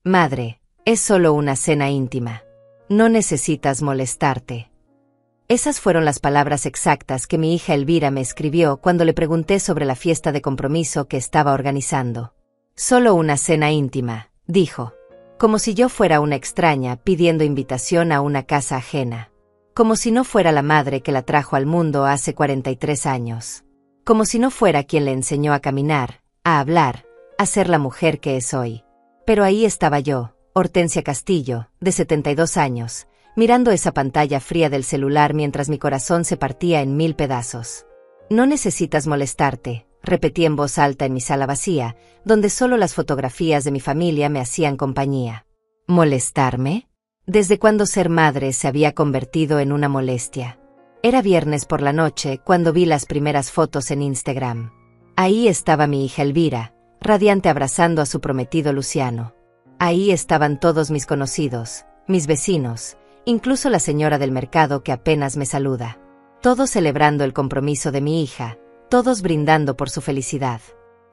Madre, es solo una cena íntima. No necesitas molestarte. Esas fueron las palabras exactas que mi hija Elvira me escribió cuando le pregunté sobre la fiesta de compromiso que estaba organizando. Solo una cena íntima, dijo. Como si yo fuera una extraña pidiendo invitación a una casa ajena. Como si no fuera la madre que la trajo al mundo hace 43 años. Como si no fuera quien le enseñó a caminar, a hablar, a ser la mujer que es hoy. Pero ahí estaba yo, Hortensia Castillo, de 72 años, mirando esa pantalla fría del celular mientras mi corazón se partía en 1000 pedazos. No necesitas molestarte, repetí en voz alta en mi sala vacía, donde solo las fotografías de mi familia me hacían compañía. ¿Molestarme? ¿Desde cuándo ser madre se había convertido en una molestia? Era viernes por la noche cuando vi las primeras fotos en Instagram. Ahí estaba mi hija Elvira, radiante abrazando a su prometido Luciano. Ahí estaban todos mis conocidos, mis vecinos, incluso la señora del mercado que apenas me saluda. Todos celebrando el compromiso de mi hija, todos brindando por su felicidad.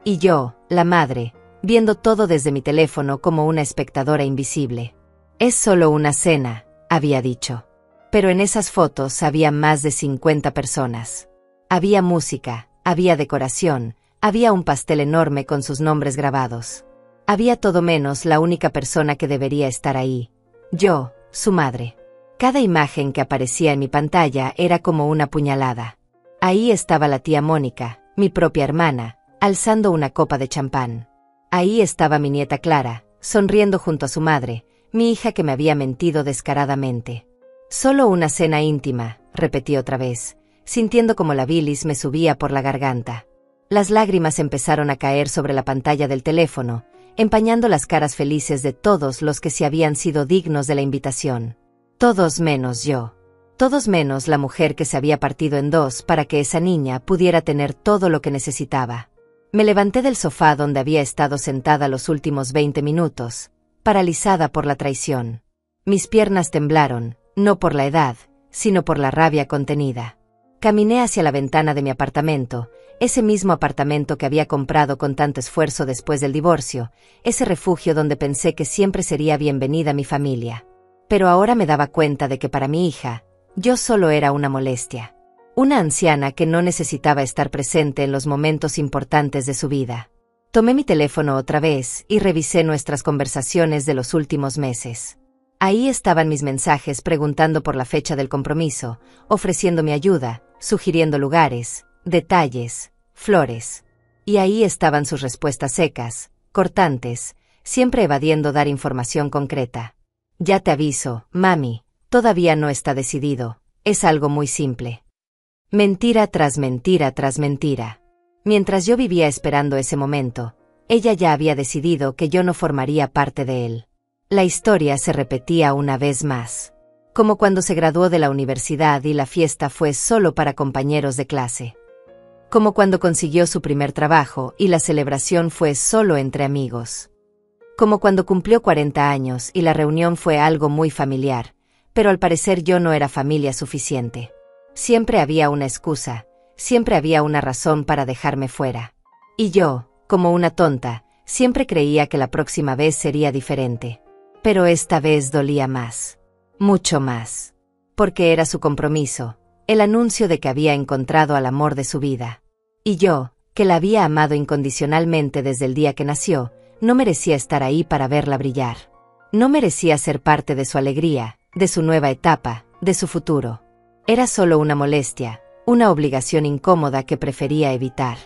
Y yo, la madre, viendo todo desde mi teléfono como una espectadora invisible. Es solo una cena, había dicho. Pero en esas fotos había más de 50 personas. Había música, había decoración, había un pastel enorme con sus nombres grabados. Había todo menos la única persona que debería estar ahí. Yo, su madre. Cada imagen que aparecía en mi pantalla era como una puñalada. Ahí estaba la tía Mónica, mi propia hermana, alzando una copa de champán. Ahí estaba mi nieta Clara, sonriendo junto a su madre, mi hija que me había mentido descaradamente. Solo una cena íntima, repetí otra vez, sintiendo como la bilis me subía por la garganta. Las lágrimas empezaron a caer sobre la pantalla del teléfono, empañando las caras felices de todos los que se habían sido dignos de la invitación. Todos menos yo. Todos menos la mujer que se había partido en dos para que esa niña pudiera tener todo lo que necesitaba. Me levanté del sofá donde había estado sentada los últimos 20 minutos, paralizada por la traición. Mis piernas temblaron, no por la edad, sino por la rabia contenida. Caminé hacia la ventana de mi apartamento, ese mismo apartamento que había comprado con tanto esfuerzo después del divorcio, ese refugio donde pensé que siempre sería bienvenida mi familia. Pero ahora me daba cuenta de que para mi hija, yo solo era una molestia. Una anciana que no necesitaba estar presente en los momentos importantes de su vida. Tomé mi teléfono otra vez y revisé nuestras conversaciones de los últimos meses. Ahí estaban mis mensajes preguntando por la fecha del compromiso, ofreciéndome ayuda, sugiriendo lugares, detalles, flores. Y ahí estaban sus respuestas secas, cortantes, siempre evadiendo dar información concreta. Ya te aviso, mami, todavía no está decidido, es algo muy simple. Mentira tras mentira tras mentira. Mientras yo vivía esperando ese momento, ella ya había decidido que yo no formaría parte de él. La historia se repetía una vez más. Como cuando se graduó de la universidad y la fiesta fue solo para compañeros de clase. Como cuando consiguió su primer trabajo y la celebración fue solo entre amigos. Como cuando cumplió 40 años y la reunión fue algo muy familiar, pero al parecer yo no era familia suficiente. Siempre había una excusa, siempre había una razón para dejarme fuera. Y yo, como una tonta, siempre creía que la próxima vez sería diferente. Pero esta vez dolía más. Mucho más. Porque era su compromiso, el anuncio de que había encontrado al amor de su vida. Y yo, que la había amado incondicionalmente desde el día que nació, no merecía estar ahí para verla brillar. No merecía ser parte de su alegría, de su nueva etapa, de su futuro. Era solo una molestia, una obligación incómoda que prefería evitar.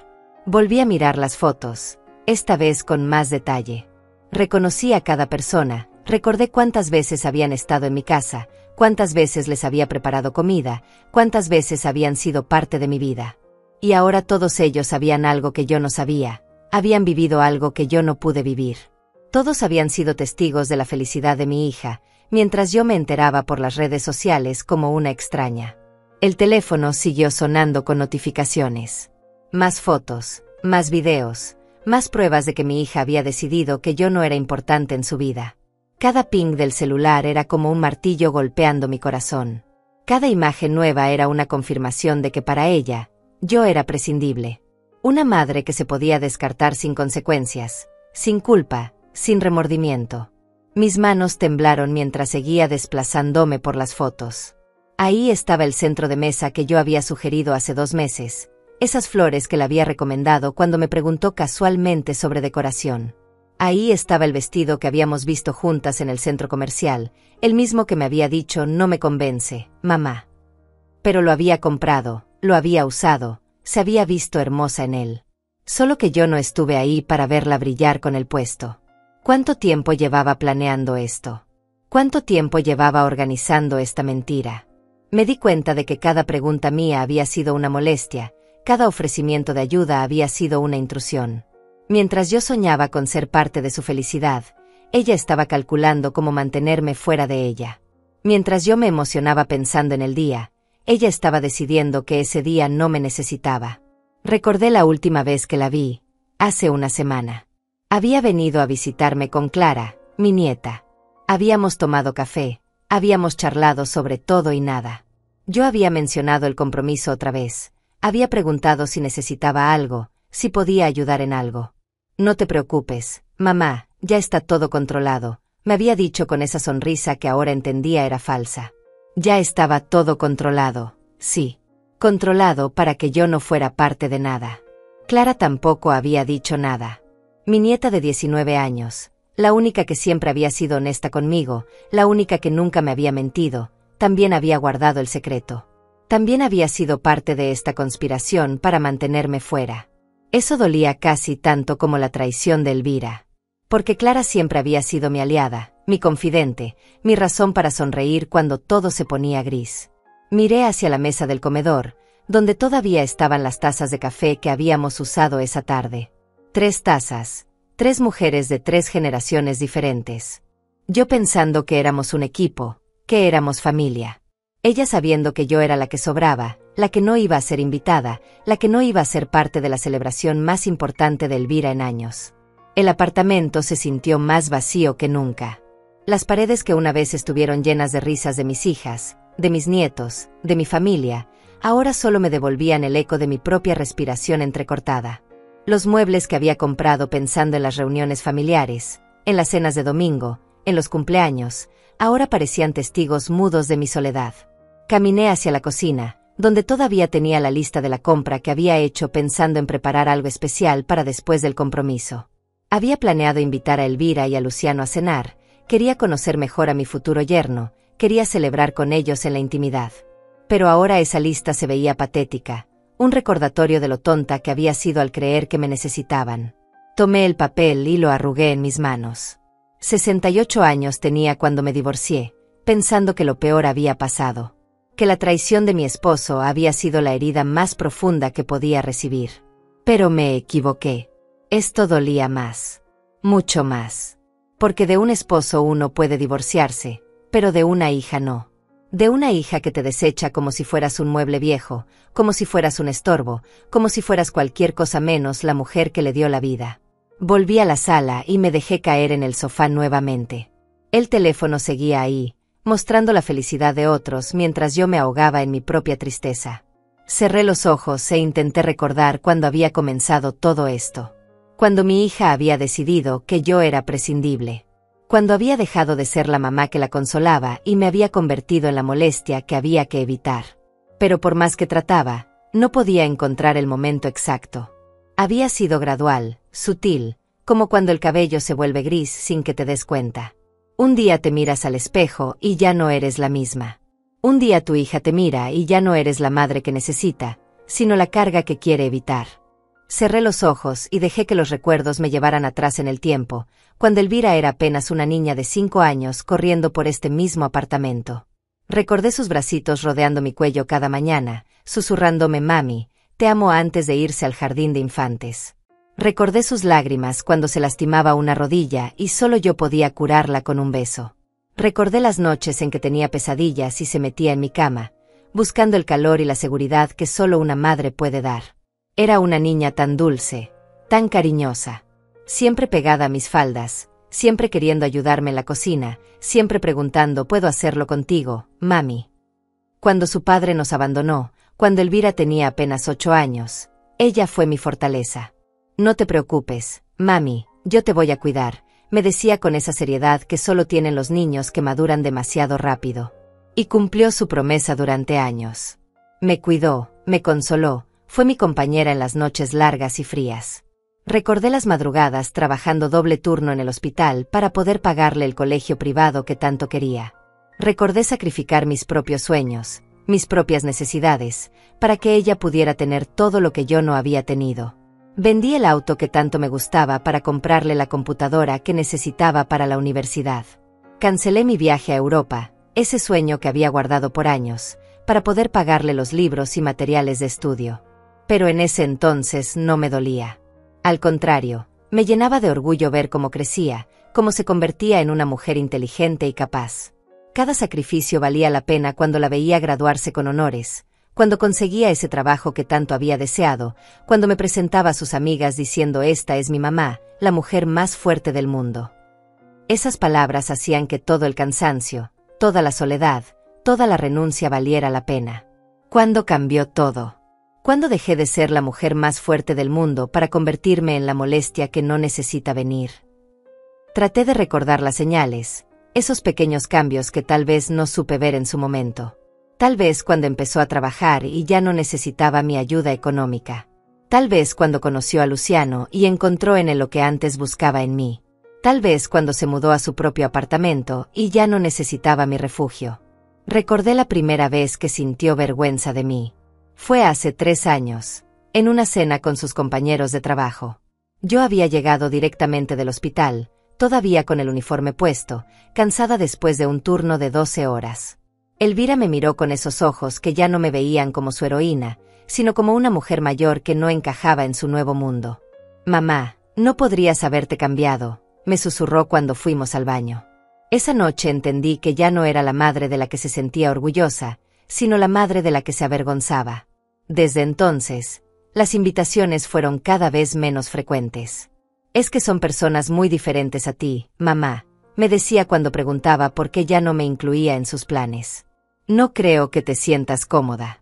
Volví a mirar las fotos, esta vez con más detalle. Reconocí a cada persona, recordé cuántas veces habían estado en mi casa, cuántas veces les había preparado comida, cuántas veces habían sido parte de mi vida. Y ahora todos ellos sabían algo que yo no sabía, habían vivido algo que yo no pude vivir. Todos habían sido testigos de la felicidad de mi hija, mientras yo me enteraba por las redes sociales como una extraña. El teléfono siguió sonando con notificaciones. Más fotos, más videos, más pruebas de que mi hija había decidido que yo no era importante en su vida. Cada ping del celular era como un martillo golpeando mi corazón. Cada imagen nueva era una confirmación de que para ella, yo era prescindible. Una madre que se podía descartar sin consecuencias, sin culpa, sin remordimiento. Mis manos temblaron mientras seguía desplazándome por las fotos. Ahí estaba el centro de mesa que yo había sugerido hace 2 meses, esas flores que le había recomendado cuando me preguntó casualmente sobre decoración. Ahí estaba el vestido que habíamos visto juntas en el centro comercial, el mismo que me había dicho no me convence, mamá. Pero lo había comprado, lo había usado, se había visto hermosa en él. Solo que yo no estuve ahí para verla brillar con el puesto. ¿Cuánto tiempo llevaba planeando esto? ¿Cuánto tiempo llevaba organizando esta mentira? Me di cuenta de que cada pregunta mía había sido una molestia, cada ofrecimiento de ayuda había sido una intrusión. Mientras yo soñaba con ser parte de su felicidad, ella estaba calculando cómo mantenerme fuera de ella. Mientras yo me emocionaba pensando en el día, ella estaba decidiendo que ese día no me necesitaba. Recordé la última vez que la vi, hace una semana. Había venido a visitarme con Clara, mi nieta. Habíamos tomado café, habíamos charlado sobre todo y nada. Yo había mencionado el compromiso otra vez, había preguntado si necesitaba algo, si podía ayudar en algo. No te preocupes, mamá, ya está todo controlado, me había dicho con esa sonrisa que ahora entendía era falsa. Ya estaba todo controlado, sí. Controlado para que yo no fuera parte de nada. Clara tampoco había dicho nada. Mi nieta de 19 años, la única que siempre había sido honesta conmigo, la única que nunca me había mentido, también había guardado el secreto. También había sido parte de esta conspiración para mantenerme fuera. Eso dolía casi tanto como la traición de Elvira. Porque Clara siempre había sido mi aliada, mi confidente, mi razón para sonreír cuando todo se ponía gris. Miré hacia la mesa del comedor, donde todavía estaban las tazas de café que habíamos usado esa tarde. 3 tazas, 3 mujeres de 3 generaciones diferentes. Yo pensando que éramos un equipo, que éramos familia. Ella sabiendo que yo era la que sobraba, la que no iba a ser invitada, la que no iba a ser parte de la celebración más importante de Elvira en años. El apartamento se sintió más vacío que nunca. Las paredes que una vez estuvieron llenas de risas de mis hijas, de mis nietos, de mi familia, ahora solo me devolvían el eco de mi propia respiración entrecortada. Los muebles que había comprado pensando en las reuniones familiares, en las cenas de domingo, en los cumpleaños, ahora parecían testigos mudos de mi soledad. Caminé hacia la cocina, donde todavía tenía la lista de la compra que había hecho pensando en preparar algo especial para después del compromiso. Había planeado invitar a Elvira y a Luciano a cenar, quería conocer mejor a mi futuro yerno, quería celebrar con ellos en la intimidad. Pero ahora esa lista se veía patética. Un recordatorio de lo tonta que había sido al creer que me necesitaban. Tomé el papel y lo arrugué en mis manos. 68 años tenía cuando me divorcié, pensando que lo peor había pasado. Que la traición de mi esposo había sido la herida más profunda que podía recibir. Pero me equivoqué. Esto dolía más. Mucho más. Porque de un esposo uno puede divorciarse, pero de una hija no. De una hija que te desecha como si fueras un mueble viejo, como si fueras un estorbo, como si fueras cualquier cosa menos la mujer que le dio la vida. Volví a la sala y me dejé caer en el sofá nuevamente. El teléfono seguía ahí, mostrando la felicidad de otros mientras yo me ahogaba en mi propia tristeza. Cerré los ojos e intenté recordar cuándo había comenzado todo esto. Cuando mi hija había decidido que yo era prescindible. Cuando había dejado de ser la mamá que la consolaba y me había convertido en la molestia que había que evitar. Pero por más que trataba, no podía encontrar el momento exacto. Había sido gradual, sutil, como cuando el cabello se vuelve gris sin que te des cuenta. Un día te miras al espejo y ya no eres la misma. Un día tu hija te mira y ya no eres la madre que necesita, sino la carga que quiere evitar. Cerré los ojos y dejé que los recuerdos me llevaran atrás en el tiempo, cuando Elvira era apenas una niña de 5 años corriendo por este mismo apartamento. Recordé sus bracitos rodeando mi cuello cada mañana, susurrándome mami, te amo antes de irse al jardín de infantes. Recordé sus lágrimas cuando se lastimaba una rodilla y solo yo podía curarla con un beso. Recordé las noches en que tenía pesadillas y se metía en mi cama, buscando el calor y la seguridad que solo una madre puede dar. Era una niña tan dulce, tan cariñosa, siempre pegada a mis faldas, siempre queriendo ayudarme en la cocina, siempre preguntando ¿puedo hacerlo contigo, mami? Cuando su padre nos abandonó, cuando Elvira tenía apenas 8 años, ella fue mi fortaleza. No te preocupes, mami, yo te voy a cuidar, me decía con esa seriedad que solo tienen los niños que maduran demasiado rápido. Y cumplió su promesa durante años. Me cuidó, me consoló, fue mi compañera en las noches largas y frías. Recordé las madrugadas trabajando doble turno en el hospital para poder pagarle el colegio privado que tanto quería. Recordé sacrificar mis propios sueños, mis propias necesidades, para que ella pudiera tener todo lo que yo no había tenido. Vendí el auto que tanto me gustaba para comprarle la computadora que necesitaba para la universidad. Cancelé mi viaje a Europa, ese sueño que había guardado por años, para poder pagarle los libros y materiales de estudio. Pero en ese entonces no me dolía. Al contrario, me llenaba de orgullo ver cómo crecía, cómo se convertía en una mujer inteligente y capaz. Cada sacrificio valía la pena cuando la veía graduarse con honores, cuando conseguía ese trabajo que tanto había deseado, cuando me presentaba a sus amigas diciendo «Esta es mi mamá, la mujer más fuerte del mundo». Esas palabras hacían que todo el cansancio, toda la soledad, toda la renuncia valiera la pena. ¿Cuándo cambió todo? ¿Cuándo dejé de ser la mujer más fuerte del mundo para convertirme en la molestia que no necesita venir? Traté de recordar las señales, esos pequeños cambios que tal vez no supe ver en su momento. Tal vez cuando empezó a trabajar y ya no necesitaba mi ayuda económica. Tal vez cuando conoció a Luciano y encontró en él lo que antes buscaba en mí. Tal vez cuando se mudó a su propio apartamento y ya no necesitaba mi refugio. Recordé la primera vez que sintió vergüenza de mí. Fue hace 3 años, en una cena con sus compañeros de trabajo. Yo había llegado directamente del hospital, todavía con el uniforme puesto, cansada después de un turno de 12 horas. Elvira me miró con esos ojos que ya no me veían como su heroína, sino como una mujer mayor que no encajaba en su nuevo mundo. «Mamá, no podrías haberte cambiado», me susurró cuando fuimos al baño. Esa noche entendí que ya no era la madre de la que se sentía orgullosa, sino la madre de la que se avergonzaba. Desde entonces, las invitaciones fueron cada vez menos frecuentes. «Es que son personas muy diferentes a ti, mamá», me decía cuando preguntaba por qué ya no me incluía en sus planes. «No creo que te sientas cómoda».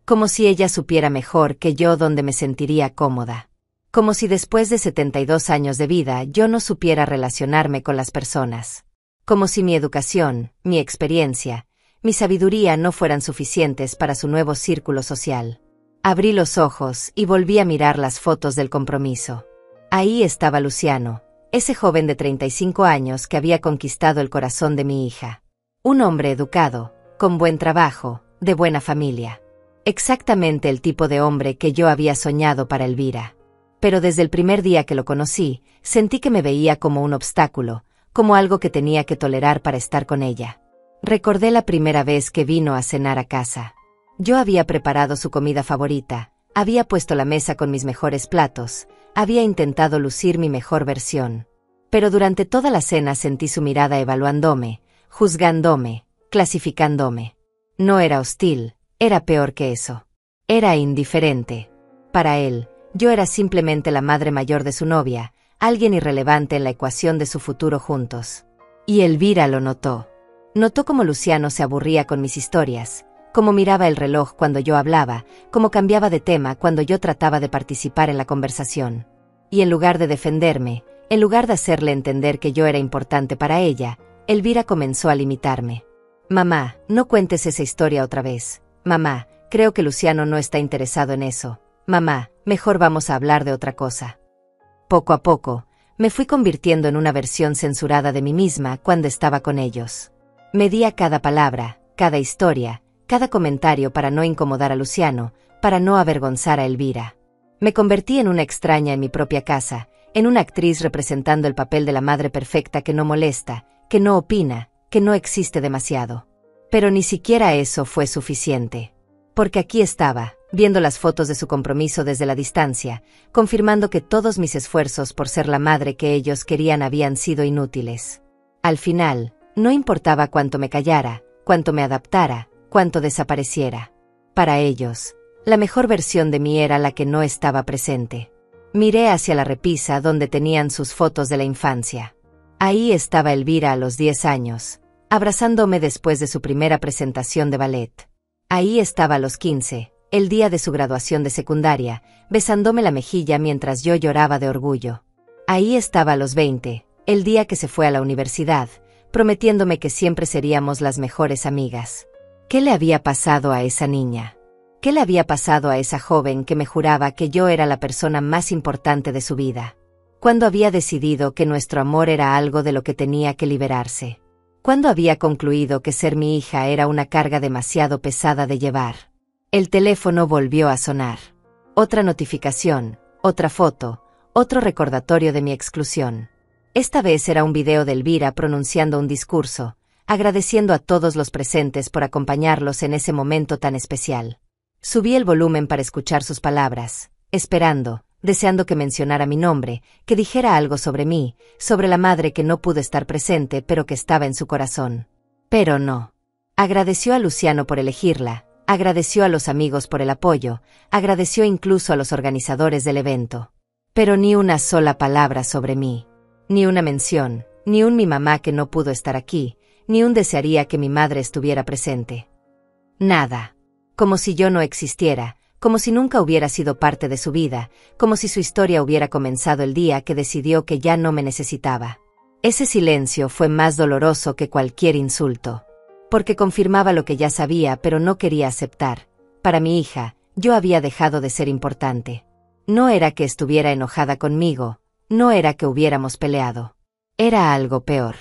Como si ella supiera mejor que yo dónde me sentiría cómoda. Como si después de 72 años de vida yo no supiera relacionarme con las personas. Como si mi educación, mi experiencia, mi sabiduría no fueran suficientes para su nuevo círculo social. Abrí los ojos y volví a mirar las fotos del compromiso. Ahí estaba Luciano, ese joven de 35 años que había conquistado el corazón de mi hija. Un hombre educado, con buen trabajo, de buena familia. Exactamente el tipo de hombre que yo había soñado para Elvira. Pero desde el primer día que lo conocí, sentí que me veía como un obstáculo, como algo que tenía que tolerar para estar con ella. Recordé la primera vez que vino a cenar a casa. Yo había preparado su comida favorita, había puesto la mesa con mis mejores platos, había intentado lucir mi mejor versión. Pero durante toda la cena sentí su mirada evaluándome, juzgándome, clasificándome. No era hostil, era peor que eso. Era indiferente. Para él, yo era simplemente la madre mayor de su novia, alguien irrelevante en la ecuación de su futuro juntos. Y Elvira lo notó. Notó cómo Luciano se aburría con mis historias, cómo miraba el reloj cuando yo hablaba, cómo cambiaba de tema cuando yo trataba de participar en la conversación. Y en lugar de defenderme, en lugar de hacerle entender que yo era importante para ella, Elvira comenzó a limitarme. «Mamá, no cuentes esa historia otra vez. Mamá, creo que Luciano no está interesado en eso. Mamá, mejor vamos a hablar de otra cosa». Poco a poco, me fui convirtiendo en una versión censurada de mí misma cuando estaba con ellos. Medía cada palabra, cada historia, cada comentario para no incomodar a Luciano, para no avergonzar a Elvira. Me convertí en una extraña en mi propia casa, en una actriz representando el papel de la madre perfecta que no molesta, que no opina, que no existe demasiado. Pero ni siquiera eso fue suficiente. Porque aquí estaba, viendo las fotos de su compromiso desde la distancia, confirmando que todos mis esfuerzos por ser la madre que ellos querían habían sido inútiles. Al final, no importaba cuánto me callara, cuánto me adaptara, cuánto desapareciera. Para ellos, la mejor versión de mí era la que no estaba presente. Miré hacia la repisa donde tenían sus fotos de la infancia. Ahí estaba Elvira a los 10 años, abrazándome después de su primera presentación de ballet. Ahí estaba a los 15, el día de su graduación de secundaria, besándome la mejilla mientras yo lloraba de orgullo. Ahí estaba a los 20, el día que se fue a la universidad, prometiéndome que siempre seríamos las mejores amigas. ¿Qué le había pasado a esa niña? ¿Qué le había pasado a esa joven que me juraba que yo era la persona más importante de su vida? ¿Cuándo había decidido que nuestro amor era algo de lo que tenía que liberarse? ¿Cuándo había concluido que ser mi hija era una carga demasiado pesada de llevar? El teléfono volvió a sonar. Otra notificación, otra foto, otro recordatorio de mi exclusión. Esta vez era un video de Elvira pronunciando un discurso, agradeciendo a todos los presentes por acompañarlos en ese momento tan especial. Subí el volumen para escuchar sus palabras, esperando, deseando que mencionara mi nombre, que dijera algo sobre mí, sobre la madre que no pudo estar presente pero que estaba en su corazón. Pero no. Agradeció a Luciano por elegirla, agradeció a los amigos por el apoyo, agradeció incluso a los organizadores del evento. Pero ni una sola palabra sobre mí. Ni una mención, ni un mi mamá que no pudo estar aquí, ni un desearía que mi madre estuviera presente. Nada. Como si yo no existiera, como si nunca hubiera sido parte de su vida, como si su historia hubiera comenzado el día que decidió que ya no me necesitaba. Ese silencio fue más doloroso que cualquier insulto. Porque confirmaba lo que ya sabía pero no quería aceptar. Para mi hija, yo había dejado de ser importante. No era que estuviera enojada conmigo, no era que hubiéramos peleado. Era algo peor.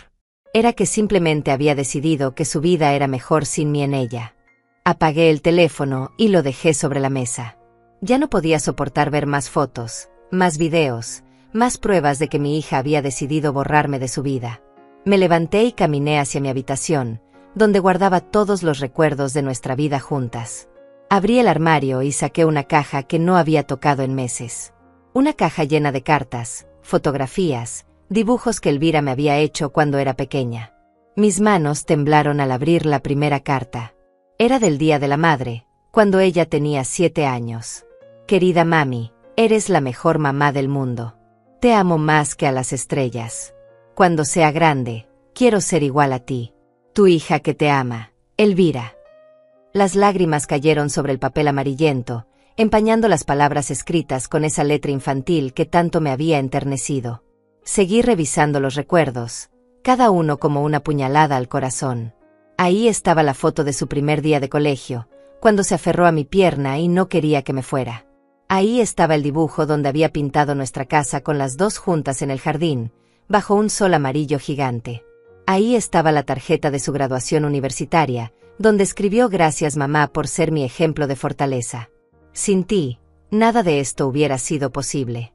Era que simplemente había decidido que su vida era mejor sin mí en ella. Apagué el teléfono y lo dejé sobre la mesa. Ya no podía soportar ver más fotos, más videos, más pruebas de que mi hija había decidido borrarme de su vida. Me levanté y caminé hacia mi habitación, donde guardaba todos los recuerdos de nuestra vida juntas. Abrí el armario y saqué una caja que no había tocado en meses. Una caja llena de cartas, fotografías, dibujos que Elvira me había hecho cuando era pequeña. Mis manos temblaron al abrir la primera carta. Era del Día de la Madre, cuando ella tenía 7 años. Querida mami, eres la mejor mamá del mundo. Te amo más que a las estrellas. Cuando sea grande, quiero ser igual a ti. Tu hija que te ama, Elvira. Las lágrimas cayeron sobre el papel amarillento, empañando las palabras escritas con esa letra infantil que tanto me había enternecido. Seguí revisando los recuerdos, cada uno como una puñalada al corazón. Ahí estaba la foto de su primer día de colegio, cuando se aferró a mi pierna y no quería que me fuera. Ahí estaba el dibujo donde había pintado nuestra casa con las dos juntas en el jardín, bajo un sol amarillo gigante. Ahí estaba la tarjeta de su graduación universitaria, donde escribió gracias mamá por ser mi ejemplo de fortaleza. Sin ti, nada de esto hubiera sido posible.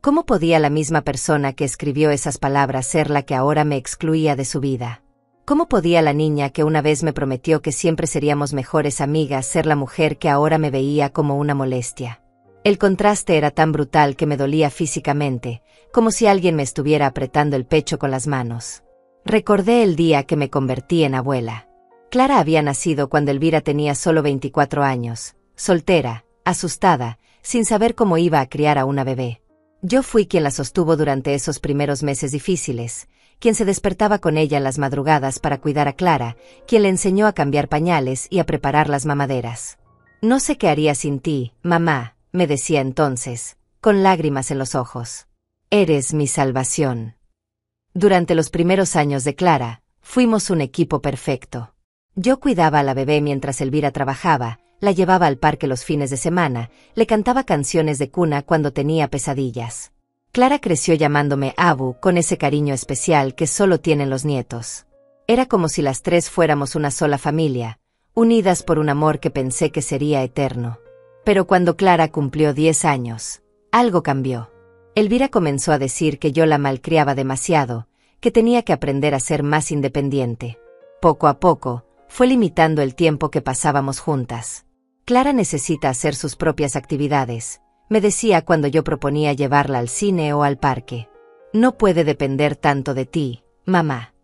¿Cómo podía la misma persona que escribió esas palabras ser la que ahora me excluía de su vida? ¿Cómo podía la niña que una vez me prometió que siempre seríamos mejores amigas ser la mujer que ahora me veía como una molestia? El contraste era tan brutal que me dolía físicamente, como si alguien me estuviera apretando el pecho con las manos. Recordé el día que me convertí en abuela. Clara había nacido cuando Elvira tenía solo 24 años, soltera, asustada, sin saber cómo iba a criar a una bebé. Yo fui quien la sostuvo durante esos primeros meses difíciles, quien se despertaba con ella en las madrugadas para cuidar a Clara, quien le enseñó a cambiar pañales y a preparar las mamaderas. No sé qué haría sin ti, mamá, me decía entonces, con lágrimas en los ojos. Eres mi salvación. Durante los primeros años de Clara, fuimos un equipo perfecto. Yo cuidaba a la bebé mientras Elvira trabajaba, la llevaba al parque los fines de semana, le cantaba canciones de cuna cuando tenía pesadillas. Clara creció llamándome Abu con ese cariño especial que solo tienen los nietos. Era como si las tres fuéramos una sola familia, unidas por un amor que pensé que sería eterno. Pero cuando Clara cumplió 10 años, algo cambió. Elvira comenzó a decir que yo la malcriaba demasiado, que tenía que aprender a ser más independiente. Poco a poco, fue limitando el tiempo que pasábamos juntas. Clara necesita hacer sus propias actividades, me decía cuando yo proponía llevarla al cine o al parque. No puede depender tanto de ti, mamá.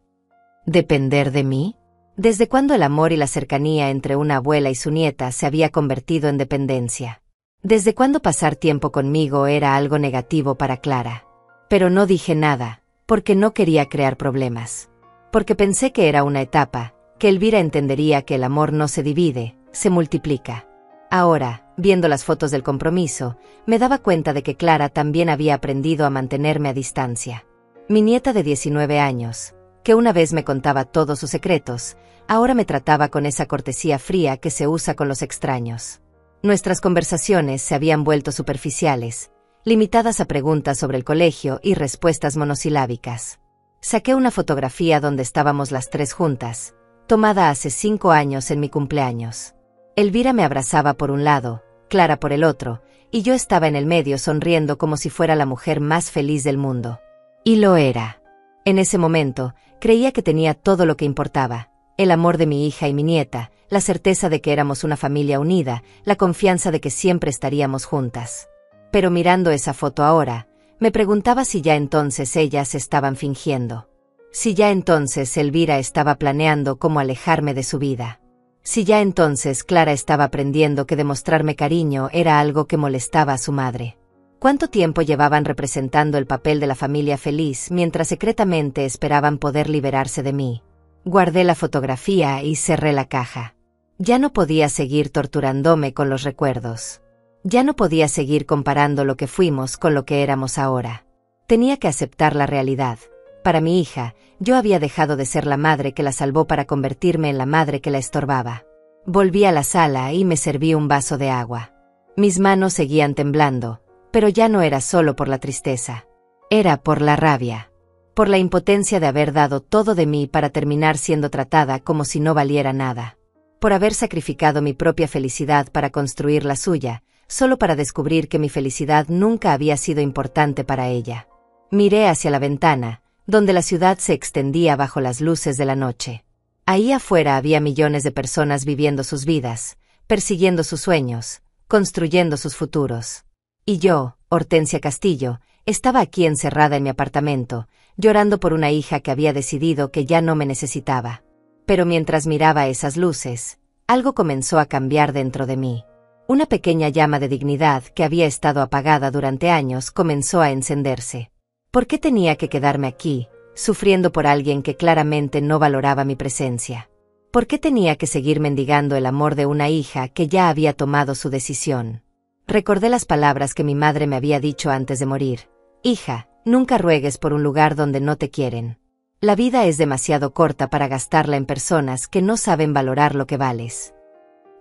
¿Depender de mí? ¿Desde cuándo el amor y la cercanía entre una abuela y su nieta se había convertido en dependencia? ¿Desde cuándo pasar tiempo conmigo era algo negativo para Clara? Pero no dije nada, porque no quería crear problemas. Porque pensé que era una etapa, que Elvira entendería que el amor no se divide, se multiplica. Ahora, viendo las fotos del compromiso, me daba cuenta de que Clara también había aprendido a mantenerme a distancia. Mi nieta de 19 años, que una vez me contaba todos sus secretos, ahora me trataba con esa cortesía fría que se usa con los extraños. Nuestras conversaciones se habían vuelto superficiales, limitadas a preguntas sobre el colegio y respuestas monosilábicas. Saqué una fotografía donde estábamos las tres juntas, tomada hace 5 años en mi cumpleaños. Elvira me abrazaba por un lado, Clara por el otro, y yo estaba en el medio sonriendo como si fuera la mujer más feliz del mundo. Y lo era. En ese momento, creía que tenía todo lo que importaba: el amor de mi hija y mi nieta, la certeza de que éramos una familia unida, la confianza de que siempre estaríamos juntas. Pero mirando esa foto ahora, me preguntaba si ya entonces ellas estaban fingiendo. Si ya entonces Elvira estaba planeando cómo alejarme de su vida. Si ya entonces Clara estaba aprendiendo que demostrarme cariño era algo que molestaba a su madre. ¿Cuánto tiempo llevaban representando el papel de la familia feliz mientras secretamente esperaban poder liberarse de mí? Guardé la fotografía y cerré la caja. Ya no podía seguir torturándome con los recuerdos. Ya no podía seguir comparando lo que fuimos con lo que éramos ahora. Tenía que aceptar la realidad. Para mi hija, yo había dejado de ser la madre que la salvó para convertirme en la madre que la estorbaba. Volví a la sala y me serví un vaso de agua. Mis manos seguían temblando, pero ya no era solo por la tristeza. Era por la rabia. Por la impotencia de haber dado todo de mí para terminar siendo tratada como si no valiera nada. Por haber sacrificado mi propia felicidad para construir la suya, solo para descubrir que mi felicidad nunca había sido importante para ella. Miré hacia la ventana, donde la ciudad se extendía bajo las luces de la noche. Ahí afuera había millones de personas viviendo sus vidas, persiguiendo sus sueños, construyendo sus futuros. Y yo, Hortensia Castillo, estaba aquí encerrada en mi apartamento, llorando por una hija que había decidido que ya no me necesitaba. Pero mientras miraba esas luces, algo comenzó a cambiar dentro de mí. Una pequeña llama de dignidad que había estado apagada durante años comenzó a encenderse. ¿Por qué tenía que quedarme aquí, sufriendo por alguien que claramente no valoraba mi presencia? ¿Por qué tenía que seguir mendigando el amor de una hija que ya había tomado su decisión? Recordé las palabras que mi madre me había dicho antes de morir. Hija, nunca ruegues por un lugar donde no te quieren. La vida es demasiado corta para gastarla en personas que no saben valorar lo que vales.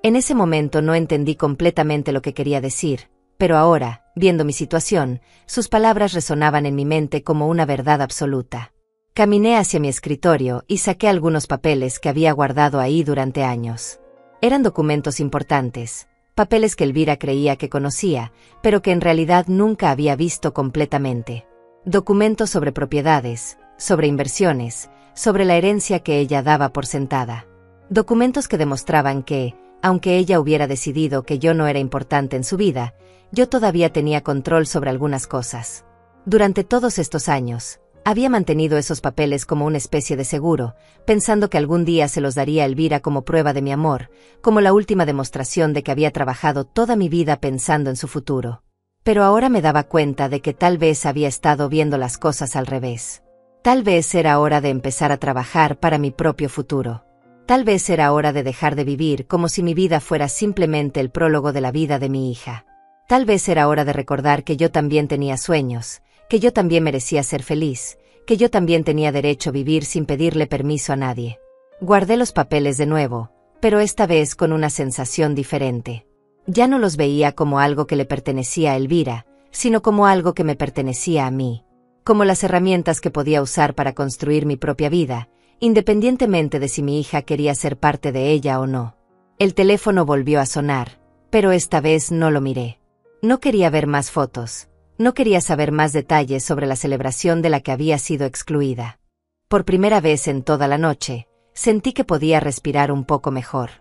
En ese momento no entendí completamente lo que quería decir, pero ahora, viendo mi situación, sus palabras resonaban en mi mente como una verdad absoluta. Caminé hacia mi escritorio y saqué algunos papeles que había guardado ahí durante años. Eran documentos importantes, papeles que Elvira creía que conocía, pero que en realidad nunca había visto completamente. Documentos sobre propiedades, sobre inversiones, sobre la herencia que ella daba por sentada. Documentos que demostraban que, aunque ella hubiera decidido que yo no era importante en su vida, yo todavía tenía control sobre algunas cosas. Durante todos estos años, había mantenido esos papeles como una especie de seguro, pensando que algún día se los daría a Elvira como prueba de mi amor, como la última demostración de que había trabajado toda mi vida pensando en su futuro. Pero ahora me daba cuenta de que tal vez había estado viendo las cosas al revés. Tal vez era hora de empezar a trabajar para mi propio futuro. Tal vez era hora de dejar de vivir como si mi vida fuera simplemente el prólogo de la vida de mi hija. Tal vez era hora de recordar que yo también tenía sueños, que yo también merecía ser feliz, que yo también tenía derecho a vivir sin pedirle permiso a nadie. Guardé los papeles de nuevo, pero esta vez con una sensación diferente. Ya no los veía como algo que le pertenecía a Elvira, sino como algo que me pertenecía a mí. Como las herramientas que podía usar para construir mi propia vida, independientemente de si mi hija quería ser parte de ella o no. El teléfono volvió a sonar, pero esta vez no lo miré. No quería ver más fotos, no quería saber más detalles sobre la celebración de la que había sido excluida. Por primera vez en toda la noche, sentí que podía respirar un poco mejor.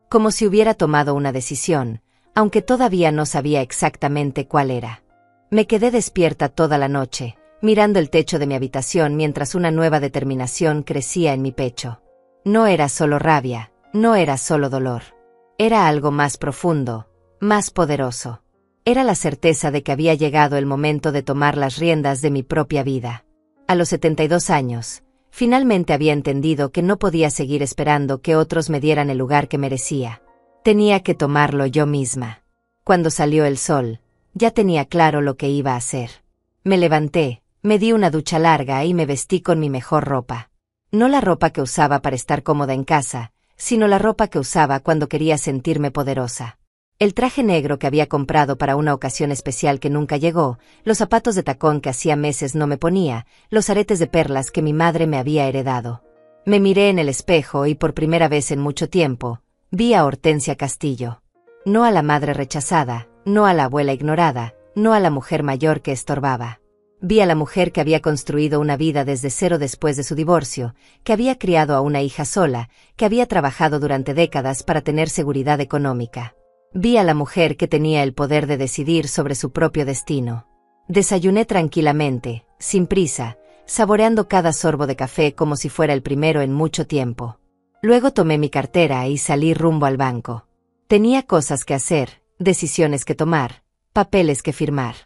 Como si hubiera tomado una decisión, aunque todavía no sabía exactamente cuál era. Me quedé despierta toda la noche, mirando el techo de mi habitación mientras una nueva determinación crecía en mi pecho. No era solo rabia, no era solo dolor. Era algo más profundo, más poderoso. Era la certeza de que había llegado el momento de tomar las riendas de mi propia vida. A los 72 años, finalmente había entendido que no podía seguir esperando que otros me dieran el lugar que merecía. Tenía que tomarlo yo misma. Cuando salió el sol, ya tenía claro lo que iba a hacer. Me levanté, Me di una ducha larga y me vestí con mi mejor ropa. No la ropa que usaba para estar cómoda en casa, sino la ropa que usaba cuando quería sentirme poderosa. El traje negro que había comprado para una ocasión especial que nunca llegó, los zapatos de tacón que hacía meses no me ponía, los aretes de perlas que mi madre me había heredado. Me miré en el espejo y por primera vez en mucho tiempo, vi a Hortensia Castillo. No a la madre rechazada, no a la abuela ignorada, no a la mujer mayor que estorbaba. Vi a la mujer que había construido una vida desde cero después de su divorcio, que había criado a una hija sola, que había trabajado durante décadas para tener seguridad económica. Vi a la mujer que tenía el poder de decidir sobre su propio destino. Desayuné tranquilamente, sin prisa, saboreando cada sorbo de café como si fuera el primero en mucho tiempo. Luego tomé mi cartera y salí rumbo al banco. Tenía cosas que hacer, decisiones que tomar, papeles que firmar.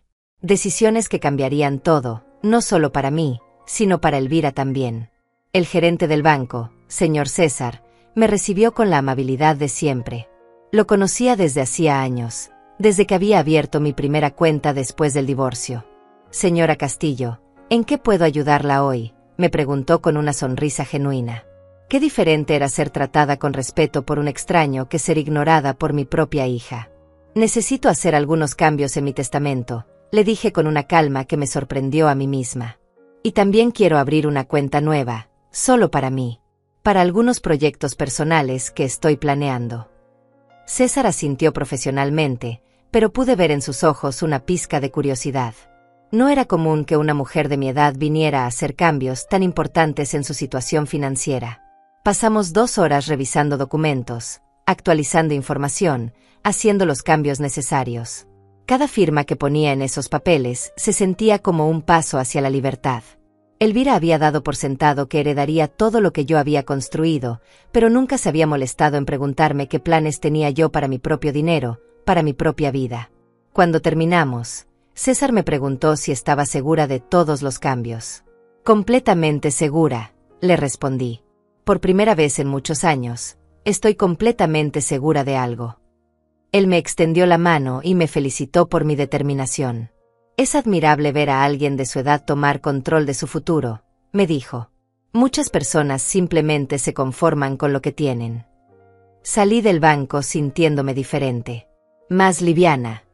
Decisiones que cambiarían todo, no solo para mí, sino para Elvira también. El gerente del banco, señor César, me recibió con la amabilidad de siempre. Lo conocía desde hacía años, desde que había abierto mi primera cuenta después del divorcio. Señora Castillo, ¿en qué puedo ayudarla hoy?, me preguntó con una sonrisa genuina. Qué diferente era ser tratada con respeto por un extraño que ser ignorada por mi propia hija. Necesito hacer algunos cambios en mi testamento, le dije con una calma que me sorprendió a mí misma. Y también quiero abrir una cuenta nueva, solo para mí, para algunos proyectos personales que estoy planeando. César asintió profesionalmente, pero pude ver en sus ojos una pizca de curiosidad. No era común que una mujer de mi edad viniera a hacer cambios tan importantes en su situación financiera. Pasamos 2 horas revisando documentos, actualizando información, haciendo los cambios necesarios. Cada firma que ponía en esos papeles se sentía como un paso hacia la libertad. Elvira había dado por sentado que heredaría todo lo que yo había construido, pero nunca se había molestado en preguntarme qué planes tenía yo para mi propio dinero, para mi propia vida. Cuando terminamos, César me preguntó si estaba segura de todos los cambios. Completamente segura, le respondí. Por primera vez en muchos años, estoy completamente segura de algo. Él me extendió la mano y me felicitó por mi determinación. Es admirable ver a alguien de su edad tomar control de su futuro, me dijo. Muchas personas simplemente se conforman con lo que tienen. Salí del banco sintiéndome diferente, más liviana,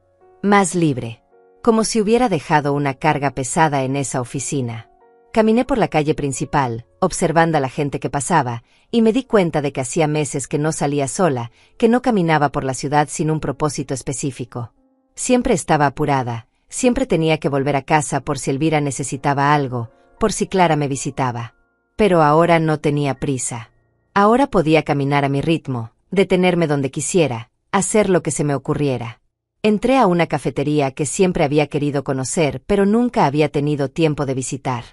más libre, como si hubiera dejado una carga pesada en esa oficina. Caminé por la calle principal, observando a la gente que pasaba, y me di cuenta de que hacía meses que no salía sola, que no caminaba por la ciudad sin un propósito específico. Siempre estaba apurada. Siempre tenía que volver a casa por si Elvira necesitaba algo, por si Clara me visitaba. Pero ahora no tenía prisa. Ahora podía caminar a mi ritmo, detenerme donde quisiera, hacer lo que se me ocurriera. Entré a una cafetería que siempre había querido conocer, pero nunca había tenido tiempo de visitar.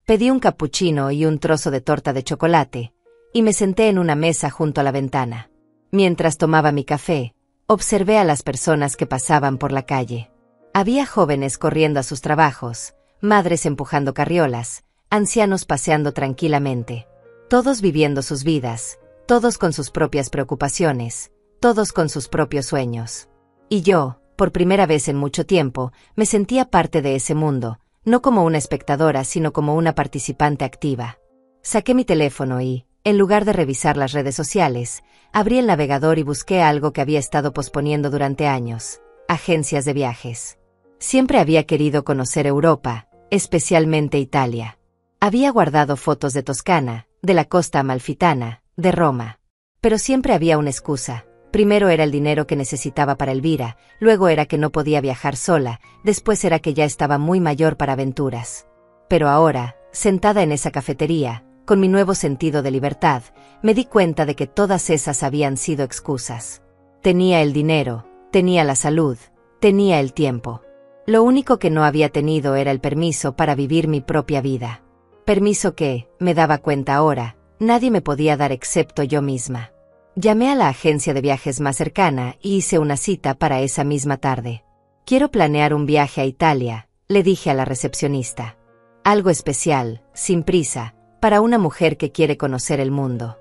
Pedí un cappuccino y un trozo de torta de chocolate, y me senté en una mesa junto a la ventana. Mientras tomaba mi café, observé a las personas que pasaban por la calle. Había jóvenes corriendo a sus trabajos, madres empujando carriolas, ancianos paseando tranquilamente. Todos viviendo sus vidas, todos con sus propias preocupaciones, todos con sus propios sueños. Y yo, por primera vez en mucho tiempo, me sentía parte de ese mundo, no como una espectadora sino como una participante activa. Saqué mi teléfono y, en lugar de revisar las redes sociales, abrí el navegador y busqué algo que había estado posponiendo durante años: agencias de viajes. Siempre había querido conocer Europa, especialmente Italia. Había guardado fotos de Toscana, de la costa amalfitana, de Roma. Pero siempre había una excusa. Primero era el dinero que necesitaba para Elvira, luego era que no podía viajar sola, después era que ya estaba muy mayor para aventuras. Pero ahora, sentada en esa cafetería, con mi nuevo sentido de libertad, me di cuenta de que todas esas habían sido excusas. Tenía el dinero, tenía la salud, tenía el tiempo. Lo único que no había tenido era el permiso para vivir mi propia vida. Permiso que, me daba cuenta ahora, nadie me podía dar excepto yo misma. Llamé a la agencia de viajes más cercana y hice una cita para esa misma tarde. Quiero planear un viaje a Italia, le dije a la recepcionista. Algo especial, sin prisa, para una mujer que quiere conocer el mundo.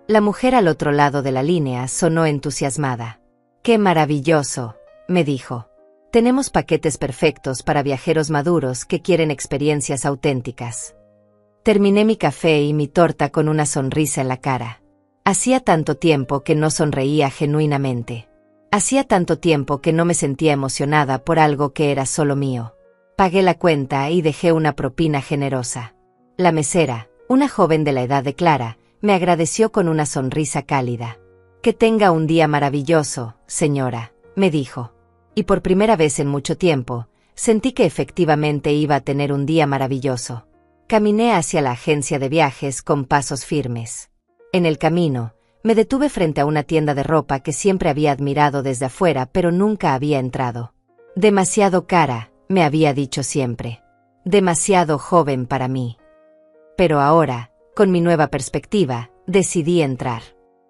La mujer al otro lado de la línea sonó entusiasmada. ¡Qué maravilloso!, me dijo. Tenemos paquetes perfectos para viajeros maduros que quieren experiencias auténticas. Terminé mi café y mi torta con una sonrisa en la cara. Hacía tanto tiempo que no sonreía genuinamente. Hacía tanto tiempo que no me sentía emocionada por algo que era solo mío. Pagué la cuenta y dejé una propina generosa. La mesera, una joven de la edad de Clara, me agradeció con una sonrisa cálida. «Que tenga un día maravilloso, señora», me dijo. Y por primera vez en mucho tiempo, sentí que efectivamente iba a tener un día maravilloso. Caminé hacia la agencia de viajes con pasos firmes. En el camino, me detuve frente a una tienda de ropa que siempre había admirado desde afuera pero nunca había entrado. Demasiado cara, me había dicho siempre. Demasiado joven para mí. Pero ahora, con mi nueva perspectiva, decidí entrar.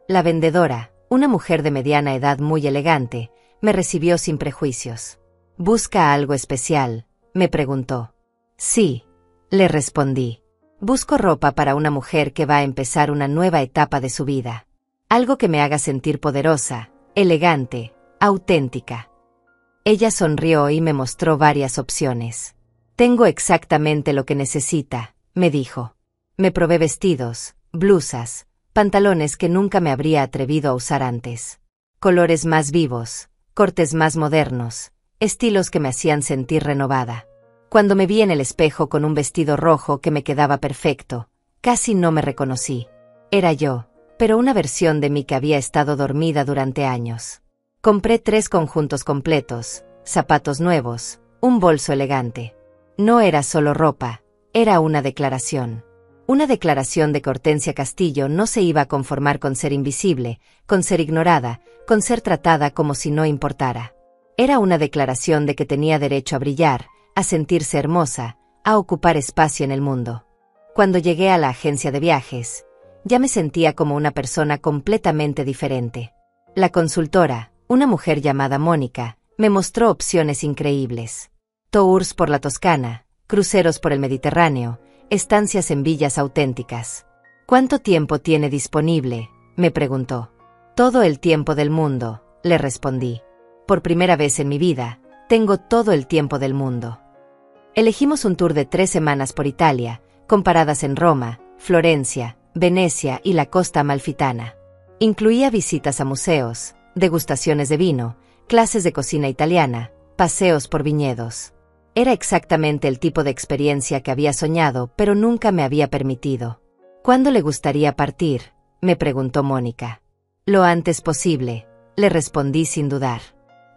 La vendedora, una mujer de mediana edad muy elegante, me recibió sin prejuicios. «¿Busca algo especial?», me preguntó. «Sí», le respondí. «Busco ropa para una mujer que va a empezar una nueva etapa de su vida. Algo que me haga sentir poderosa, elegante, auténtica». Ella sonrió y me mostró varias opciones. «Tengo exactamente lo que necesita», me dijo. Me probé vestidos, blusas, pantalones que nunca me habría atrevido a usar antes. Colores más vivos, cortes más modernos, estilos que me hacían sentir renovada. Cuando me vi en el espejo con un vestido rojo que me quedaba perfecto, casi no me reconocí. Era yo, pero una versión de mí que había estado dormida durante años. Compré 3 conjuntos completos, zapatos nuevos, un bolso elegante. No era solo ropa, era una declaración. Una declaración de que Hortensia Castillo no se iba a conformar con ser invisible, con ser ignorada, con ser tratada como si no importara. Era una declaración de que tenía derecho a brillar, a sentirse hermosa, a ocupar espacio en el mundo. Cuando llegué a la agencia de viajes, ya me sentía como una persona completamente diferente. La consultora, una mujer llamada Mónica, me mostró opciones increíbles. Tours por la Toscana, cruceros por el Mediterráneo, estancias en villas auténticas. «¿Cuánto tiempo tiene disponible?», me preguntó. «Todo el tiempo del mundo», le respondí. «Por primera vez en mi vida, tengo todo el tiempo del mundo». Elegimos un tour de 3 semanas por Italia, con paradas en Roma, Florencia, Venecia y la costa amalfitana. Incluía visitas a museos, degustaciones de vino, clases de cocina italiana, paseos por viñedos. Era exactamente el tipo de experiencia que había soñado, pero nunca me había permitido. «¿Cuándo le gustaría partir?», me preguntó Mónica. «Lo antes posible», le respondí sin dudar.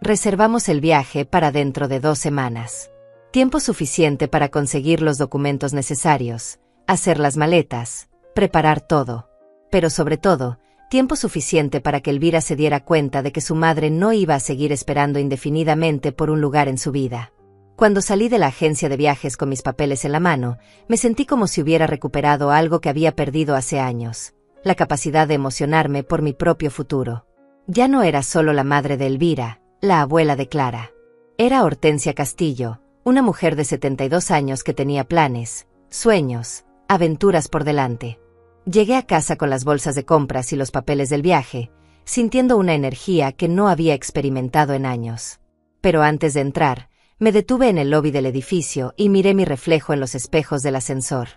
Reservamos el viaje para dentro de 2 semanas. Tiempo suficiente para conseguir los documentos necesarios, hacer las maletas, preparar todo. Pero sobre todo, tiempo suficiente para que Elvira se diera cuenta de que su madre no iba a seguir esperando indefinidamente por un lugar en su vida. Cuando salí de la agencia de viajes con mis papeles en la mano, me sentí como si hubiera recuperado algo que había perdido hace años, la capacidad de emocionarme por mi propio futuro. Ya no era solo la madre de Elvira, la abuela de Clara. Era Hortensia Castillo, una mujer de 72 años que tenía planes, sueños, aventuras por delante. Llegué a casa con las bolsas de compras y los papeles del viaje, sintiendo una energía que no había experimentado en años. Pero antes de entrar, me detuve en el lobby del edificio y miré mi reflejo en los espejos del ascensor.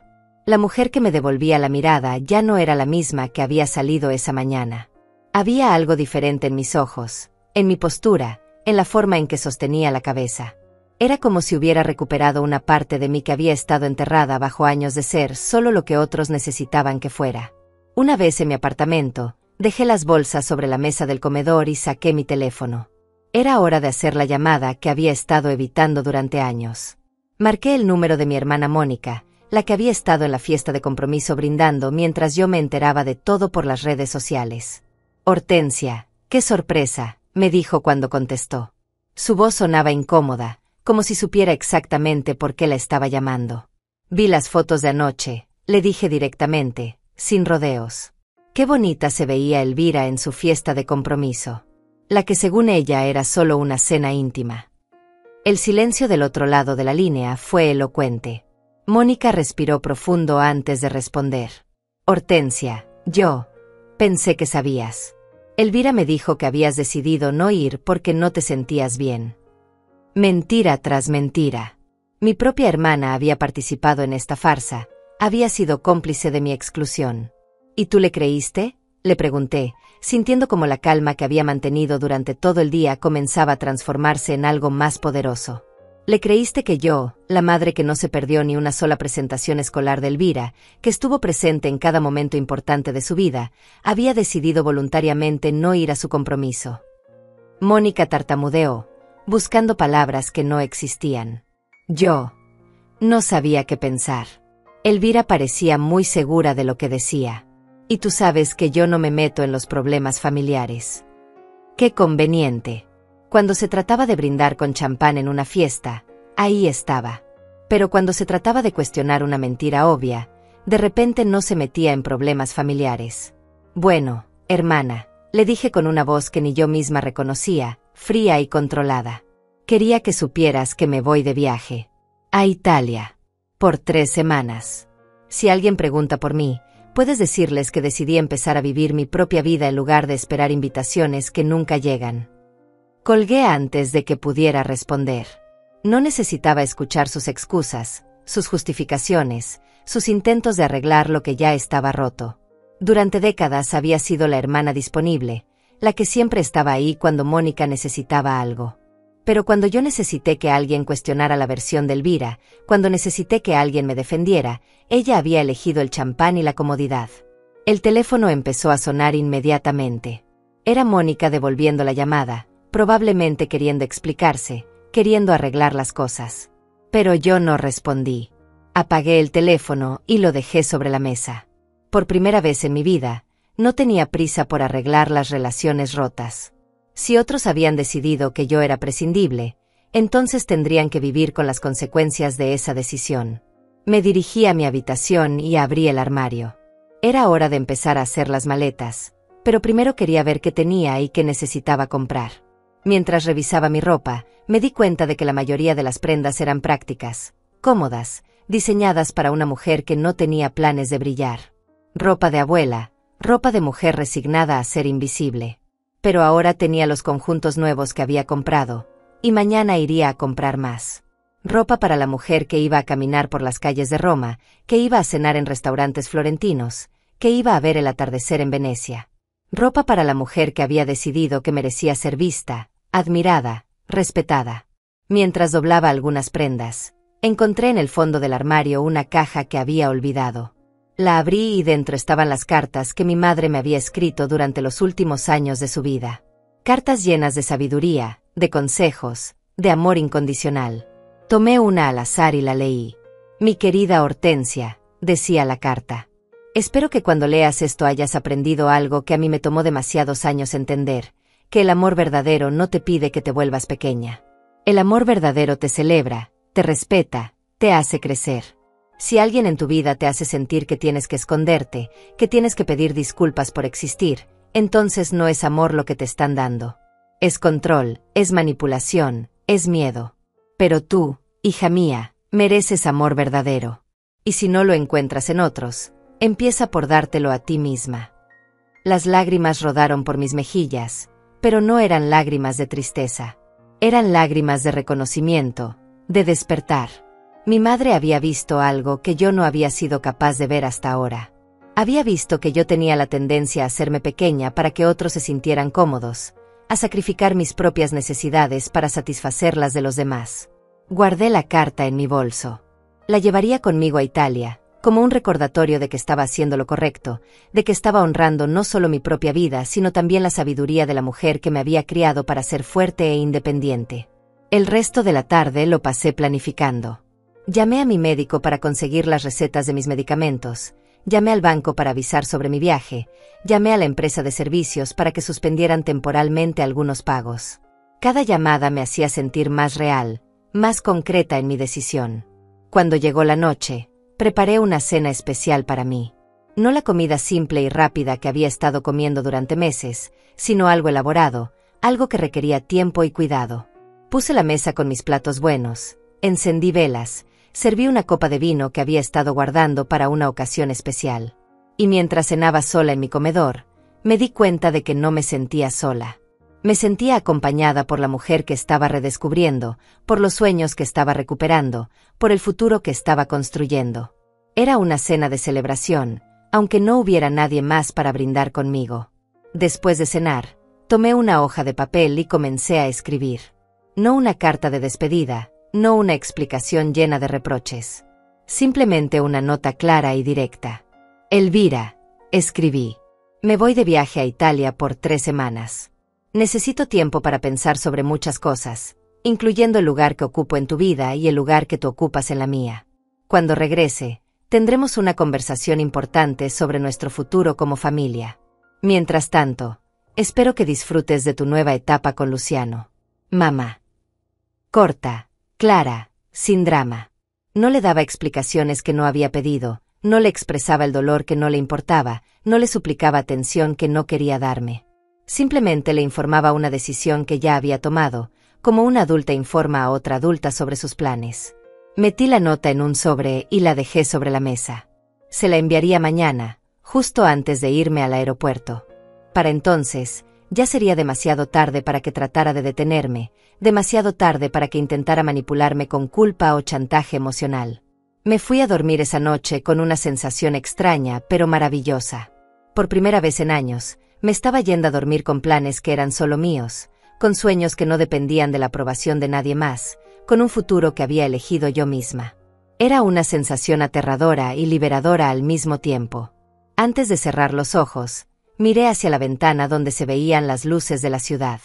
La mujer que me devolvía la mirada ya no era la misma que había salido esa mañana. Había algo diferente en mis ojos, en mi postura, en la forma en que sostenía la cabeza. Era como si hubiera recuperado una parte de mí que había estado enterrada bajo años de ser solo lo que otros necesitaban que fuera. Una vez en mi apartamento, dejé las bolsas sobre la mesa del comedor y saqué mi teléfono. Era hora de hacer la llamada que había estado evitando durante años. Marqué el número de mi hermana Mónica, la que había estado en la fiesta de compromiso brindando mientras yo me enteraba de todo por las redes sociales. «Hortensia, qué sorpresa», me dijo cuando contestó. Su voz sonaba incómoda, como si supiera exactamente por qué la estaba llamando. «Vi las fotos de anoche», le dije directamente, sin rodeos. Qué bonita se veía Elvira en su fiesta de compromiso. La que según ella era solo una cena íntima. El silencio del otro lado de la línea fue elocuente. Mónica respiró profundo antes de responder. «Hortensia, yo pensé que sabías. Elvira me dijo que habías decidido no ir porque no te sentías bien». Mentira tras mentira. Mi propia hermana había participado en esta farsa, había sido cómplice de mi exclusión. ¿Y tú le creíste?, le pregunté, sintiendo como la calma que había mantenido durante todo el día comenzaba a transformarse en algo más poderoso. ¿Le creíste que yo, la madre que no se perdió ni una sola presentación escolar de Elvira, que estuvo presente en cada momento importante de su vida, había decidido voluntariamente no ir a su compromiso? Mónica tartamudeó, buscando palabras que no existían. Yo no sabía qué pensar. Elvira parecía muy segura de lo que decía. Y tú sabes que yo no me meto en los problemas familiares. Qué conveniente. Cuando se trataba de brindar con champán en una fiesta, ahí estaba. Pero cuando se trataba de cuestionar una mentira obvia, de repente no se metía en problemas familiares. Bueno, hermana, le dije con una voz que ni yo misma reconocía, fría y controlada. Quería que supieras que me voy de viaje. A Italia. Por 3 semanas. Si alguien pregunta por mí, puedes decirles que decidí empezar a vivir mi propia vida en lugar de esperar invitaciones que nunca llegan. Colgué antes de que pudiera responder. No necesitaba escuchar sus excusas, sus justificaciones, sus intentos de arreglar lo que ya estaba roto. Durante décadas había sido la hermana disponible, la que siempre estaba ahí cuando Mónica necesitaba algo. Pero cuando yo necesité que alguien cuestionara la versión de Elvira, cuando necesité que alguien me defendiera, ella había elegido el champán y la comodidad. El teléfono empezó a sonar inmediatamente. Era Mónica devolviendo la llamada, probablemente queriendo explicarse, queriendo arreglar las cosas. Pero yo no respondí. Apagué el teléfono y lo dejé sobre la mesa. Por primera vez en mi vida, no tenía prisa por arreglar las relaciones rotas. Si otros habían decidido que yo era prescindible, entonces tendrían que vivir con las consecuencias de esa decisión. Me dirigí a mi habitación y abrí el armario. Era hora de empezar a hacer las maletas, pero primero quería ver qué tenía y qué necesitaba comprar. Mientras revisaba mi ropa, me di cuenta de que la mayoría de las prendas eran prácticas, cómodas, diseñadas para una mujer que no tenía planes de brillar. Ropa de abuela, ropa de mujer resignada a ser invisible. Pero ahora tenía los conjuntos nuevos que había comprado, y mañana iría a comprar más. Ropa para la mujer que iba a caminar por las calles de Roma, que iba a cenar en restaurantes florentinos, que iba a ver el atardecer en Venecia. Ropa para la mujer que había decidido que merecía ser vista, admirada, respetada. Mientras doblaba algunas prendas, encontré en el fondo del armario una caja que había olvidado. La abrí y dentro estaban las cartas que mi madre me había escrito durante los últimos años de su vida. Cartas llenas de sabiduría, de consejos, de amor incondicional. Tomé una al azar y la leí. Mi querida Hortensia, decía la carta. Espero que cuando leas esto hayas aprendido algo que a mí me tomó demasiados años entender, que el amor verdadero no te pide que te vuelvas pequeña. El amor verdadero te celebra, te respeta, te hace crecer. Si alguien en tu vida te hace sentir que tienes que esconderte, que tienes que pedir disculpas por existir, entonces no es amor lo que te están dando. Es control, es manipulación, es miedo. Pero tú, hija mía, mereces amor verdadero. Y si no lo encuentras en otros, empieza por dártelo a ti misma. Las lágrimas rodaron por mis mejillas, pero no eran lágrimas de tristeza. Eran lágrimas de reconocimiento, de despertar. Mi madre había visto algo que yo no había sido capaz de ver hasta ahora. Había visto que yo tenía la tendencia a hacerme pequeña para que otros se sintieran cómodos, a sacrificar mis propias necesidades para satisfacer las de los demás. Guardé la carta en mi bolso. La llevaría conmigo a Italia, como un recordatorio de que estaba haciendo lo correcto, de que estaba honrando no solo mi propia vida, sino también la sabiduría de la mujer que me había criado para ser fuerte e independiente. El resto de la tarde lo pasé planificando. Llamé a mi médico para conseguir las recetas de mis medicamentos, llamé al banco para avisar sobre mi viaje, llamé a la empresa de servicios para que suspendieran temporalmente algunos pagos. Cada llamada me hacía sentir más real, más concreta en mi decisión. Cuando llegó la noche, preparé una cena especial para mí. No la comida simple y rápida que había estado comiendo durante meses, sino algo elaborado, algo que requería tiempo y cuidado. Puse la mesa con mis platos buenos, encendí velas, serví una copa de vino que había estado guardando para una ocasión especial. Y mientras cenaba sola en mi comedor, me di cuenta de que no me sentía sola. Me sentía acompañada por la mujer que estaba redescubriendo, por los sueños que estaba recuperando, por el futuro que estaba construyendo. Era una cena de celebración, aunque no hubiera nadie más para brindar conmigo. Después de cenar, tomé una hoja de papel y comencé a escribir. No una carta de despedida, no una explicación llena de reproches. Simplemente una nota clara y directa. Elvira, escribí. Me voy de viaje a Italia por 3 semanas. Necesito tiempo para pensar sobre muchas cosas, incluyendo el lugar que ocupo en tu vida y el lugar que tú ocupas en la mía. Cuando regrese, tendremos una conversación importante sobre nuestro futuro como familia. Mientras tanto, espero que disfrutes de tu nueva etapa con Luciano. Mamá. Corta, clara, sin drama. No le daba explicaciones que no había pedido, no le expresaba el dolor que no le importaba, no le suplicaba atención que no quería darme. Simplemente le informaba una decisión que ya había tomado, como una adulta informa a otra adulta sobre sus planes. Metí la nota en un sobre y la dejé sobre la mesa. Se la enviaría mañana, justo antes de irme al aeropuerto. Para entonces, ya sería demasiado tarde para que tratara de detenerme, demasiado tarde para que intentara manipularme con culpa o chantaje emocional. Me fui a dormir esa noche con una sensación extraña pero maravillosa. Por primera vez en años, me estaba yendo a dormir con planes que eran solo míos, con sueños que no dependían de la aprobación de nadie más, con un futuro que había elegido yo misma. Era una sensación aterradora y liberadora al mismo tiempo. Antes de cerrar los ojos, miré hacia la ventana donde se veían las luces de la ciudad.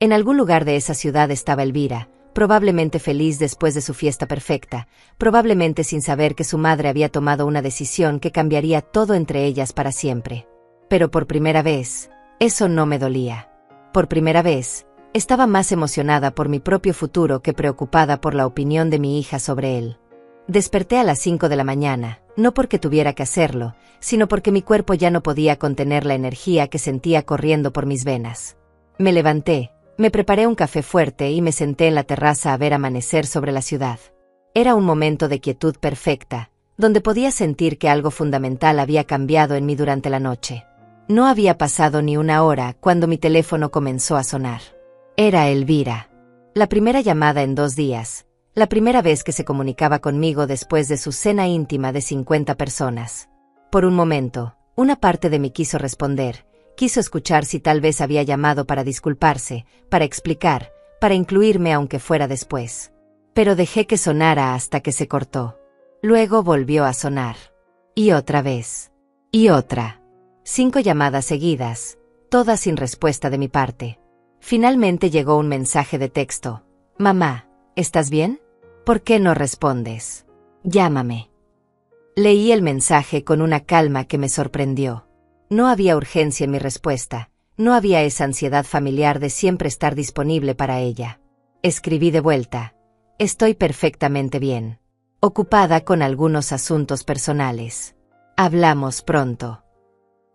En algún lugar de esa ciudad estaba Elvira, probablemente feliz después de su fiesta perfecta, probablemente sin saber que su madre había tomado una decisión que cambiaría todo entre ellas para siempre. Pero por primera vez, eso no me dolía. Por primera vez, estaba más emocionada por mi propio futuro que preocupada por la opinión de mi hija sobre él. Desperté a las 5 de la mañana, no porque tuviera que hacerlo, sino porque mi cuerpo ya no podía contener la energía que sentía corriendo por mis venas. Me levanté, me preparé un café fuerte y me senté en la terraza a ver amanecer sobre la ciudad. Era un momento de quietud perfecta, donde podía sentir que algo fundamental había cambiado en mí durante la noche. No había pasado ni una hora cuando mi teléfono comenzó a sonar. Era Elvira. La primera llamada en 2 días. La primera vez que se comunicaba conmigo después de su cena íntima de 50 personas. Por un momento, una parte de mí quiso responder, quiso escuchar si tal vez había llamado para disculparse, para explicar, para incluirme aunque fuera después. Pero dejé que sonara hasta que se cortó. Luego volvió a sonar. Y otra vez. Y otra. 5 llamadas seguidas, todas sin respuesta de mi parte. Finalmente llegó un mensaje de texto. Mamá, ¿estás bien? ¿Por qué no respondes? Llámame. Leí el mensaje con una calma que me sorprendió. No había urgencia en mi respuesta, no había esa ansiedad familiar de siempre estar disponible para ella. Escribí de vuelta. Estoy perfectamente bien. Ocupada con algunos asuntos personales. Hablamos pronto.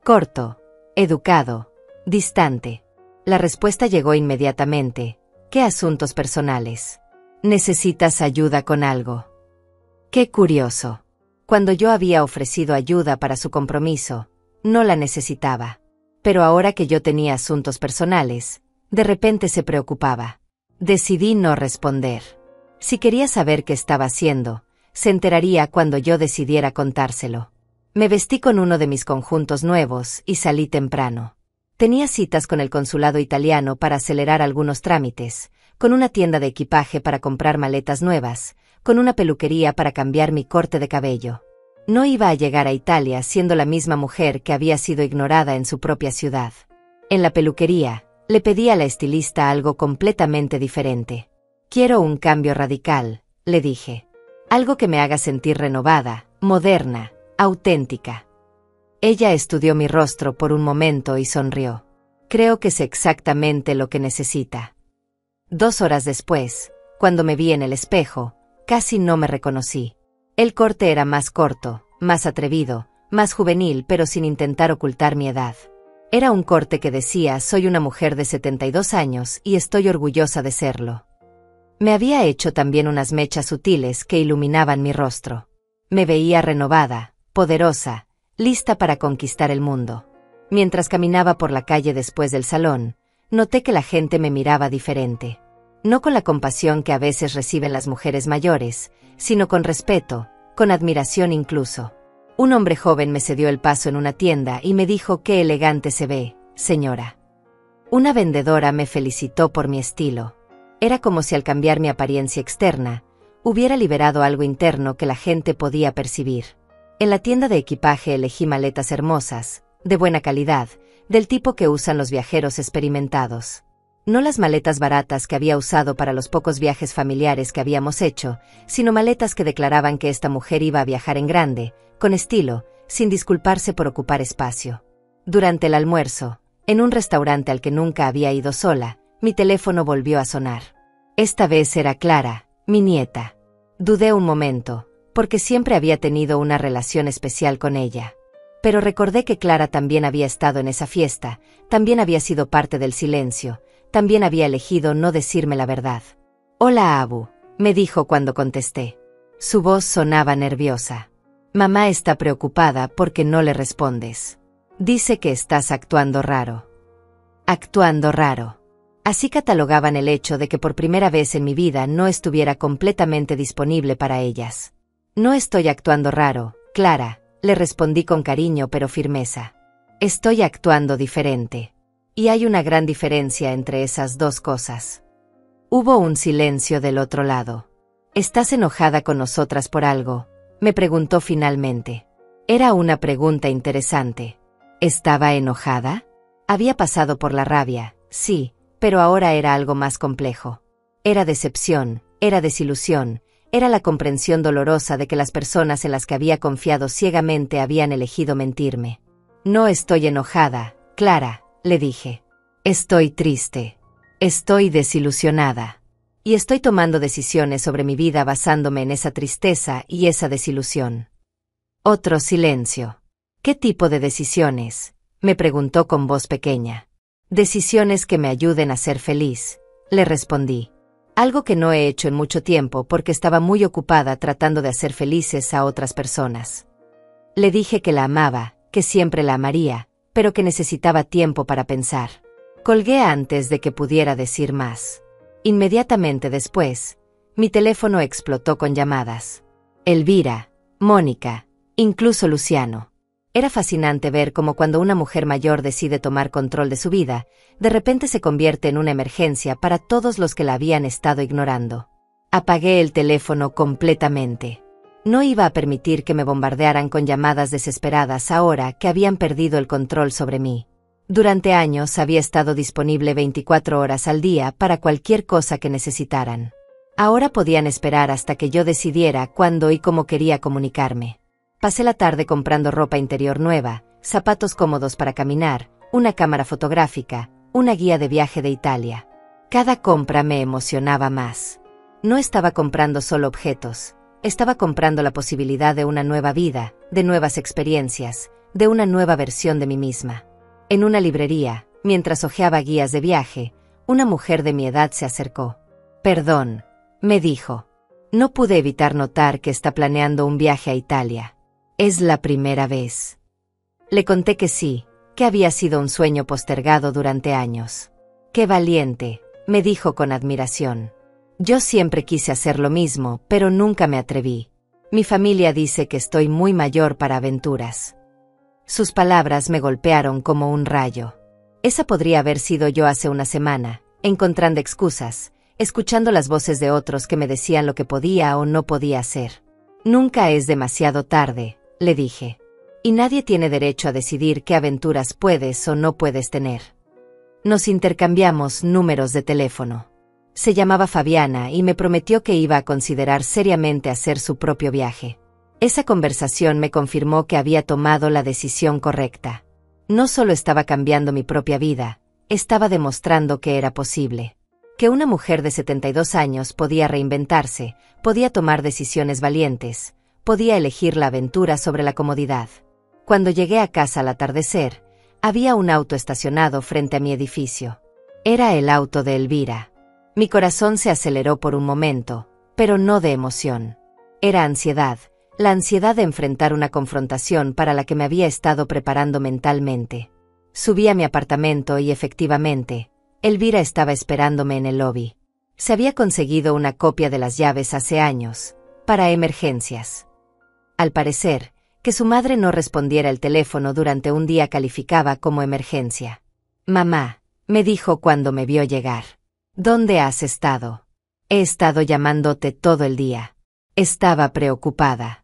Corto, educado, distante. La respuesta llegó inmediatamente. ¿Qué asuntos personales? ¿Necesitas ayuda con algo? Qué curioso. Cuando yo había ofrecido ayuda para su compromiso, no la necesitaba. Pero ahora que yo tenía asuntos personales, de repente se preocupaba. Decidí no responder. Si quería saber qué estaba haciendo, se enteraría cuando yo decidiera contárselo. Me vestí con uno de mis conjuntos nuevos y salí temprano. Tenía citas con el consulado italiano para acelerar algunos trámites, con una tienda de equipaje para comprar maletas nuevas, con una peluquería para cambiar mi corte de cabello. No iba a llegar a Italia siendo la misma mujer que había sido ignorada en su propia ciudad. En la peluquería, le pedí a la estilista algo completamente diferente. Quiero un cambio radical, le dije. Algo que me haga sentir renovada, moderna, auténtica. Ella estudió mi rostro por un momento y sonrió. Creo que sé exactamente lo que necesita. 2 horas después, cuando me vi en el espejo, casi no me reconocí. El corte era más corto, más atrevido, más juvenil pero sin intentar ocultar mi edad. Era un corte que decía soy una mujer de 72 años y estoy orgullosa de serlo. Me había hecho también unas mechas sutiles que iluminaban mi rostro. Me veía renovada, poderosa, lista para conquistar el mundo. Mientras caminaba por la calle después del salón, noté que la gente me miraba diferente. No con la compasión que a veces reciben las mujeres mayores, sino con respeto, con admiración incluso. Un hombre joven me cedió el paso en una tienda y me dijo: «Qué elegante se ve, señora». Una vendedora me felicitó por mi estilo. Era como si al cambiar mi apariencia externa, hubiera liberado algo interno que la gente podía percibir. En la tienda de equipaje elegí maletas hermosas, de buena calidad, del tipo que usan los viajeros experimentados. No las maletas baratas que había usado para los pocos viajes familiares que habíamos hecho, sino maletas que declaraban que esta mujer iba a viajar en grande, con estilo, sin disculparse por ocupar espacio. Durante el almuerzo, en un restaurante al que nunca había ido sola, mi teléfono volvió a sonar. Esta vez era Clara, mi nieta. Dudé un momento, porque siempre había tenido una relación especial con ella. Pero recordé que Clara también había estado en esa fiesta, también había sido parte del silencio, también había elegido no decirme la verdad. «Hola, Abu», me dijo cuando contesté. Su voz sonaba nerviosa. «Mamá está preocupada porque no le respondes. Dice que estás actuando raro». Actuando raro. Así catalogaban el hecho de que por primera vez en mi vida no estuviera completamente disponible para ellas. «No estoy actuando raro, Clara», le respondí con cariño pero firmeza. «Estoy actuando diferente. Y hay una gran diferencia entre esas dos cosas». Hubo un silencio del otro lado. «¿Estás enojada con nosotras por algo?», me preguntó finalmente. Era una pregunta interesante. ¿Estaba enojada? Había pasado por la rabia, sí, pero ahora era algo más complejo. Era decepción, era desilusión, era la comprensión dolorosa de que las personas en las que había confiado ciegamente habían elegido mentirme. «No estoy enojada, Clara», le dije. «Estoy triste. Estoy desilusionada. Y estoy tomando decisiones sobre mi vida basándome en esa tristeza y esa desilusión». Otro silencio. «¿Qué tipo de decisiones?», me preguntó con voz pequeña. «Decisiones que me ayuden a ser feliz», le respondí. Algo que no he hecho en mucho tiempo porque estaba muy ocupada tratando de hacer felices a otras personas. Le dije que la amaba, que siempre la amaría, pero que necesitaba tiempo para pensar. Colgué antes de que pudiera decir más. Inmediatamente después, mi teléfono explotó con llamadas. Elvira, Mónica, incluso Luciano. Era fascinante ver cómo cuando una mujer mayor decide tomar control de su vida, de repente se convierte en una emergencia para todos los que la habían estado ignorando. Apagué el teléfono completamente. No iba a permitir que me bombardearan con llamadas desesperadas ahora que habían perdido el control sobre mí. Durante años había estado disponible 24 horas al día para cualquier cosa que necesitaran. Ahora podían esperar hasta que yo decidiera cuándo y cómo quería comunicarme. Pasé la tarde comprando ropa interior nueva, zapatos cómodos para caminar, una cámara fotográfica, una guía de viaje de Italia. Cada compra me emocionaba más. No estaba comprando solo objetos, estaba comprando la posibilidad de una nueva vida, de nuevas experiencias, de una nueva versión de mí misma. En una librería, mientras hojeaba guías de viaje, una mujer de mi edad se acercó. «Perdón», me dijo. «No pude evitar notar que está planeando un viaje a Italia. ¿Es la primera vez?». Le conté que sí, que había sido un sueño postergado durante años. «Qué valiente», me dijo con admiración. «Yo siempre quise hacer lo mismo, pero nunca me atreví. Mi familia dice que estoy muy mayor para aventuras». Sus palabras me golpearon como un rayo. Esa podría haber sido yo hace una semana, encontrando excusas, escuchando las voces de otros que me decían lo que podía o no podía hacer. «Nunca es demasiado tarde», le dije. «Y nadie tiene derecho a decidir qué aventuras puedes o no puedes tener». Nos intercambiamos números de teléfono. Se llamaba Fabiana y me prometió que iba a considerar seriamente hacer su propio viaje. Esa conversación me confirmó que había tomado la decisión correcta. No solo estaba cambiando mi propia vida, estaba demostrando que era posible. Que una mujer de 72 años podía reinventarse, podía tomar decisiones valientes, podía elegir la aventura sobre la comodidad. Cuando llegué a casa al atardecer, había un auto estacionado frente a mi edificio. Era el auto de Elvira. Mi corazón se aceleró por un momento, pero no de emoción. Era ansiedad, la ansiedad de enfrentar una confrontación para la que me había estado preparando mentalmente. Subí a mi apartamento y efectivamente, Elvira estaba esperándome en el lobby. Se había conseguido una copia de las llaves hace años, para emergencias. Al parecer, que su madre no respondiera el teléfono durante un día calificaba como emergencia. «Mamá», me dijo cuando me vio llegar. «¿Dónde has estado? He estado llamándote todo el día». Estaba preocupada.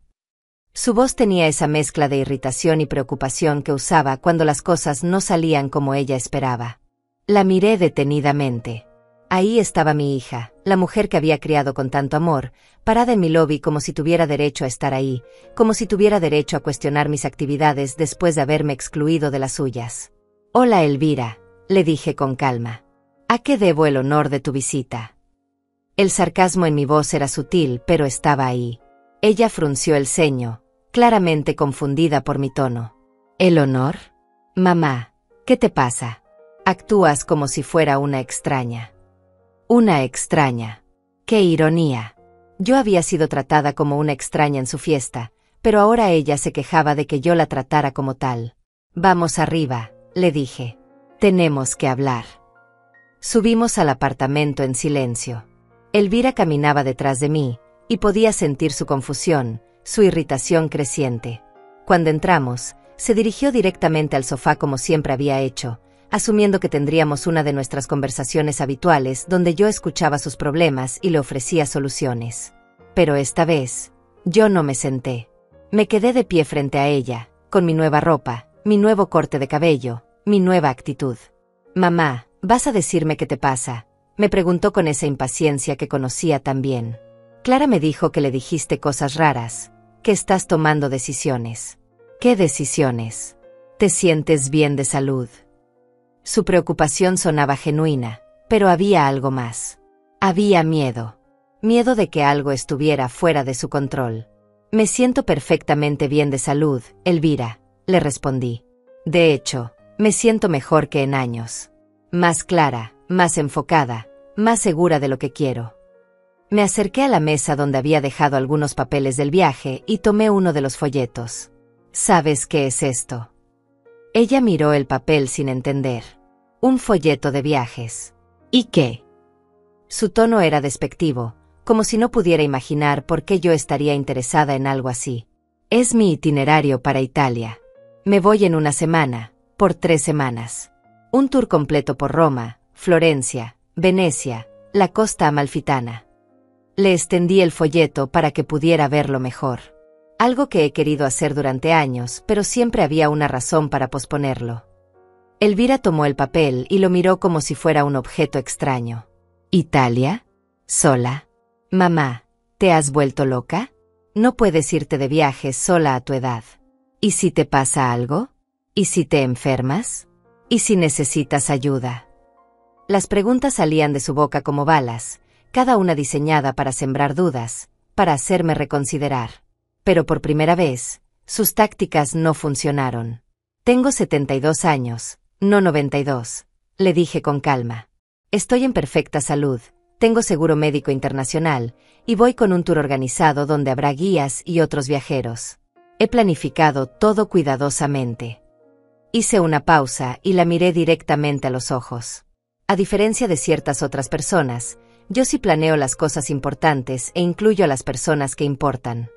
Su voz tenía esa mezcla de irritación y preocupación que usaba cuando las cosas no salían como ella esperaba. La miré detenidamente. Ahí estaba mi hija, la mujer que había criado con tanto amor, parada en mi lobby como si tuviera derecho a estar ahí, como si tuviera derecho a cuestionar mis actividades después de haberme excluido de las suyas. «Hola, Elvira», le dije con calma. «¿A qué debo el honor de tu visita?» El sarcasmo en mi voz era sutil, pero estaba ahí. Ella frunció el ceño, claramente confundida por mi tono. «¿El honor? Mamá, ¿qué te pasa? Actúas como si fuera una extraña». «Una extraña. ¡Qué ironía!». Yo había sido tratada como una extraña en su fiesta, pero ahora ella se quejaba de que yo la tratara como tal. «Vamos arriba», le dije. «Tenemos que hablar». Subimos al apartamento en silencio. Elvira caminaba detrás de mí, y podía sentir su confusión, su irritación creciente. Cuando entramos, se dirigió directamente al sofá como siempre había hecho, asumiendo que tendríamos una de nuestras conversaciones habituales donde yo escuchaba sus problemas y le ofrecía soluciones. Pero esta vez, yo no me senté. Me quedé de pie frente a ella, con mi nueva ropa, mi nuevo corte de cabello, mi nueva actitud. «Mamá, ¿vas a decirme qué te pasa?», me preguntó con esa impaciencia que conocía tan bien. «Clara me dijo que le dijiste cosas raras, que estás tomando decisiones». «¿Qué decisiones? ¿Te sientes bien de salud?». Su preocupación sonaba genuina, pero había algo más. Había miedo. Miedo de que algo estuviera fuera de su control. «Me siento perfectamente bien de salud, Elvira», le respondí. «De hecho, me siento mejor que en años. Más clara, más enfocada, más segura de lo que quiero». Me acerqué a la mesa donde había dejado algunos papeles del viaje y tomé uno de los folletos. «¿Sabes qué es esto?». Ella miró el papel sin entender. «Un folleto de viajes». «¿Y qué?». Su tono era despectivo, como si no pudiera imaginar por qué yo estaría interesada en algo así. «Es mi itinerario para Italia. Me voy en una semana, por 3 semanas. Un tour completo por Roma, Florencia, Venecia, la costa amalfitana». Le extendí el folleto para que pudiera verlo mejor. Algo que he querido hacer durante años, pero siempre había una razón para posponerlo. Elvira tomó el papel y lo miró como si fuera un objeto extraño. «¿Italia? ¿Sola? Mamá, ¿te has vuelto loca? No puedes irte de viaje sola a tu edad. ¿Y si te pasa algo? ¿Y si te enfermas? ¿Y si necesitas ayuda?». Las preguntas salían de su boca como balas, cada una diseñada para sembrar dudas, para hacerme reconsiderar. Pero por primera vez, sus tácticas no funcionaron. «Tengo 72 años, no 92», le dije con calma. «Estoy en perfecta salud, tengo seguro médico internacional, y voy con un tour organizado donde habrá guías y otros viajeros. He planificado todo cuidadosamente». Hice una pausa y la miré directamente a los ojos. A diferencia de ciertas otras personas, yo sí planeo las cosas importantes e incluyo a las personas que importan.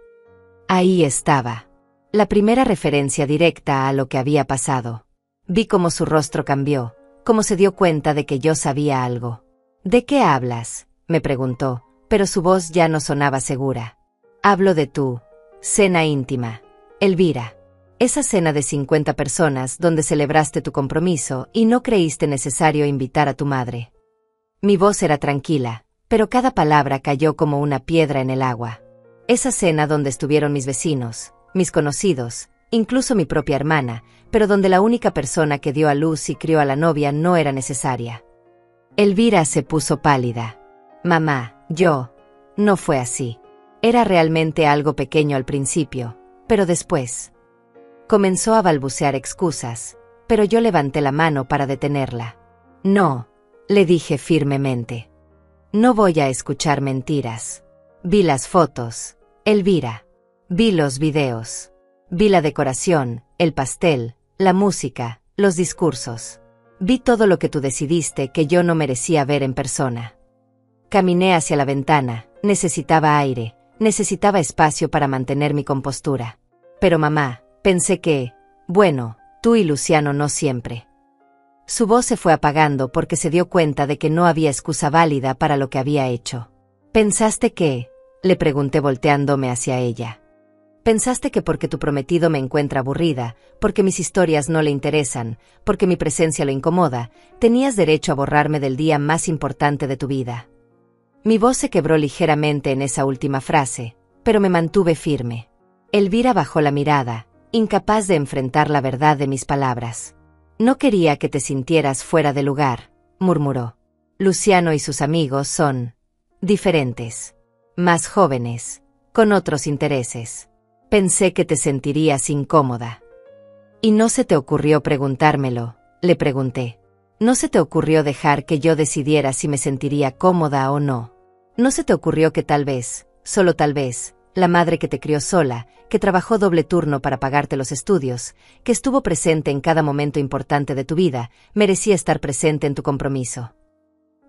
Ahí estaba. La primera referencia directa a lo que había pasado. Vi cómo su rostro cambió, cómo se dio cuenta de que yo sabía algo. «¿De qué hablas?», me preguntó, pero su voz ya no sonaba segura. «Hablo de tu cena íntima, Elvira. Esa cena de 50 personas donde celebraste tu compromiso y no creíste necesario invitar a tu madre». Mi voz era tranquila, pero cada palabra cayó como una piedra en el agua. Esa cena donde estuvieron mis vecinos, mis conocidos, incluso mi propia hermana, pero donde la única persona que dio a luz y crió a la novia no era necesaria. Elvira se puso pálida. «Mamá, no fue así. Era realmente algo pequeño al principio, pero después». Comenzó a balbucear excusas, pero yo levanté la mano para detenerla. «No», le dije firmemente. «No voy a escuchar mentiras. Vi las fotos, Elvira. Vi los videos. Vi la decoración, el pastel, la música, los discursos. Vi todo lo que tú decidiste que yo no merecía ver en persona. Caminé hacia la ventana, necesitaba aire, necesitaba espacio para mantener mi compostura. Pero mamá, pensé que, bueno, tú y Luciano no siempre. Su voz se fue apagando porque se dio cuenta de que no había excusa válida para lo que había hecho. ¿Pensaste que? Le pregunté volteándome hacia ella. ¿Pensaste que porque tu prometido me encuentra aburrida, porque mis historias no le interesan, porque mi presencia lo incomoda, tenías derecho a borrarme del día más importante de tu vida? Mi voz se quebró ligeramente en esa última frase, pero me mantuve firme. Elvira bajó la mirada, incapaz de enfrentar la verdad de mis palabras. No quería que te sintieras fuera de lugar, murmuró. Luciano y sus amigos son diferentes, más jóvenes, con otros intereses. Pensé que te sentirías incómoda. ¿Y no se te ocurrió preguntármelo?, le pregunté. ¿No se te ocurrió dejar que yo decidiera si me sentiría cómoda o no? ¿No se te ocurrió que tal vez, solo tal vez, la madre que te crió sola, que trabajó doble turno para pagarte los estudios, que estuvo presente en cada momento importante de tu vida, merecía estar presente en tu compromiso?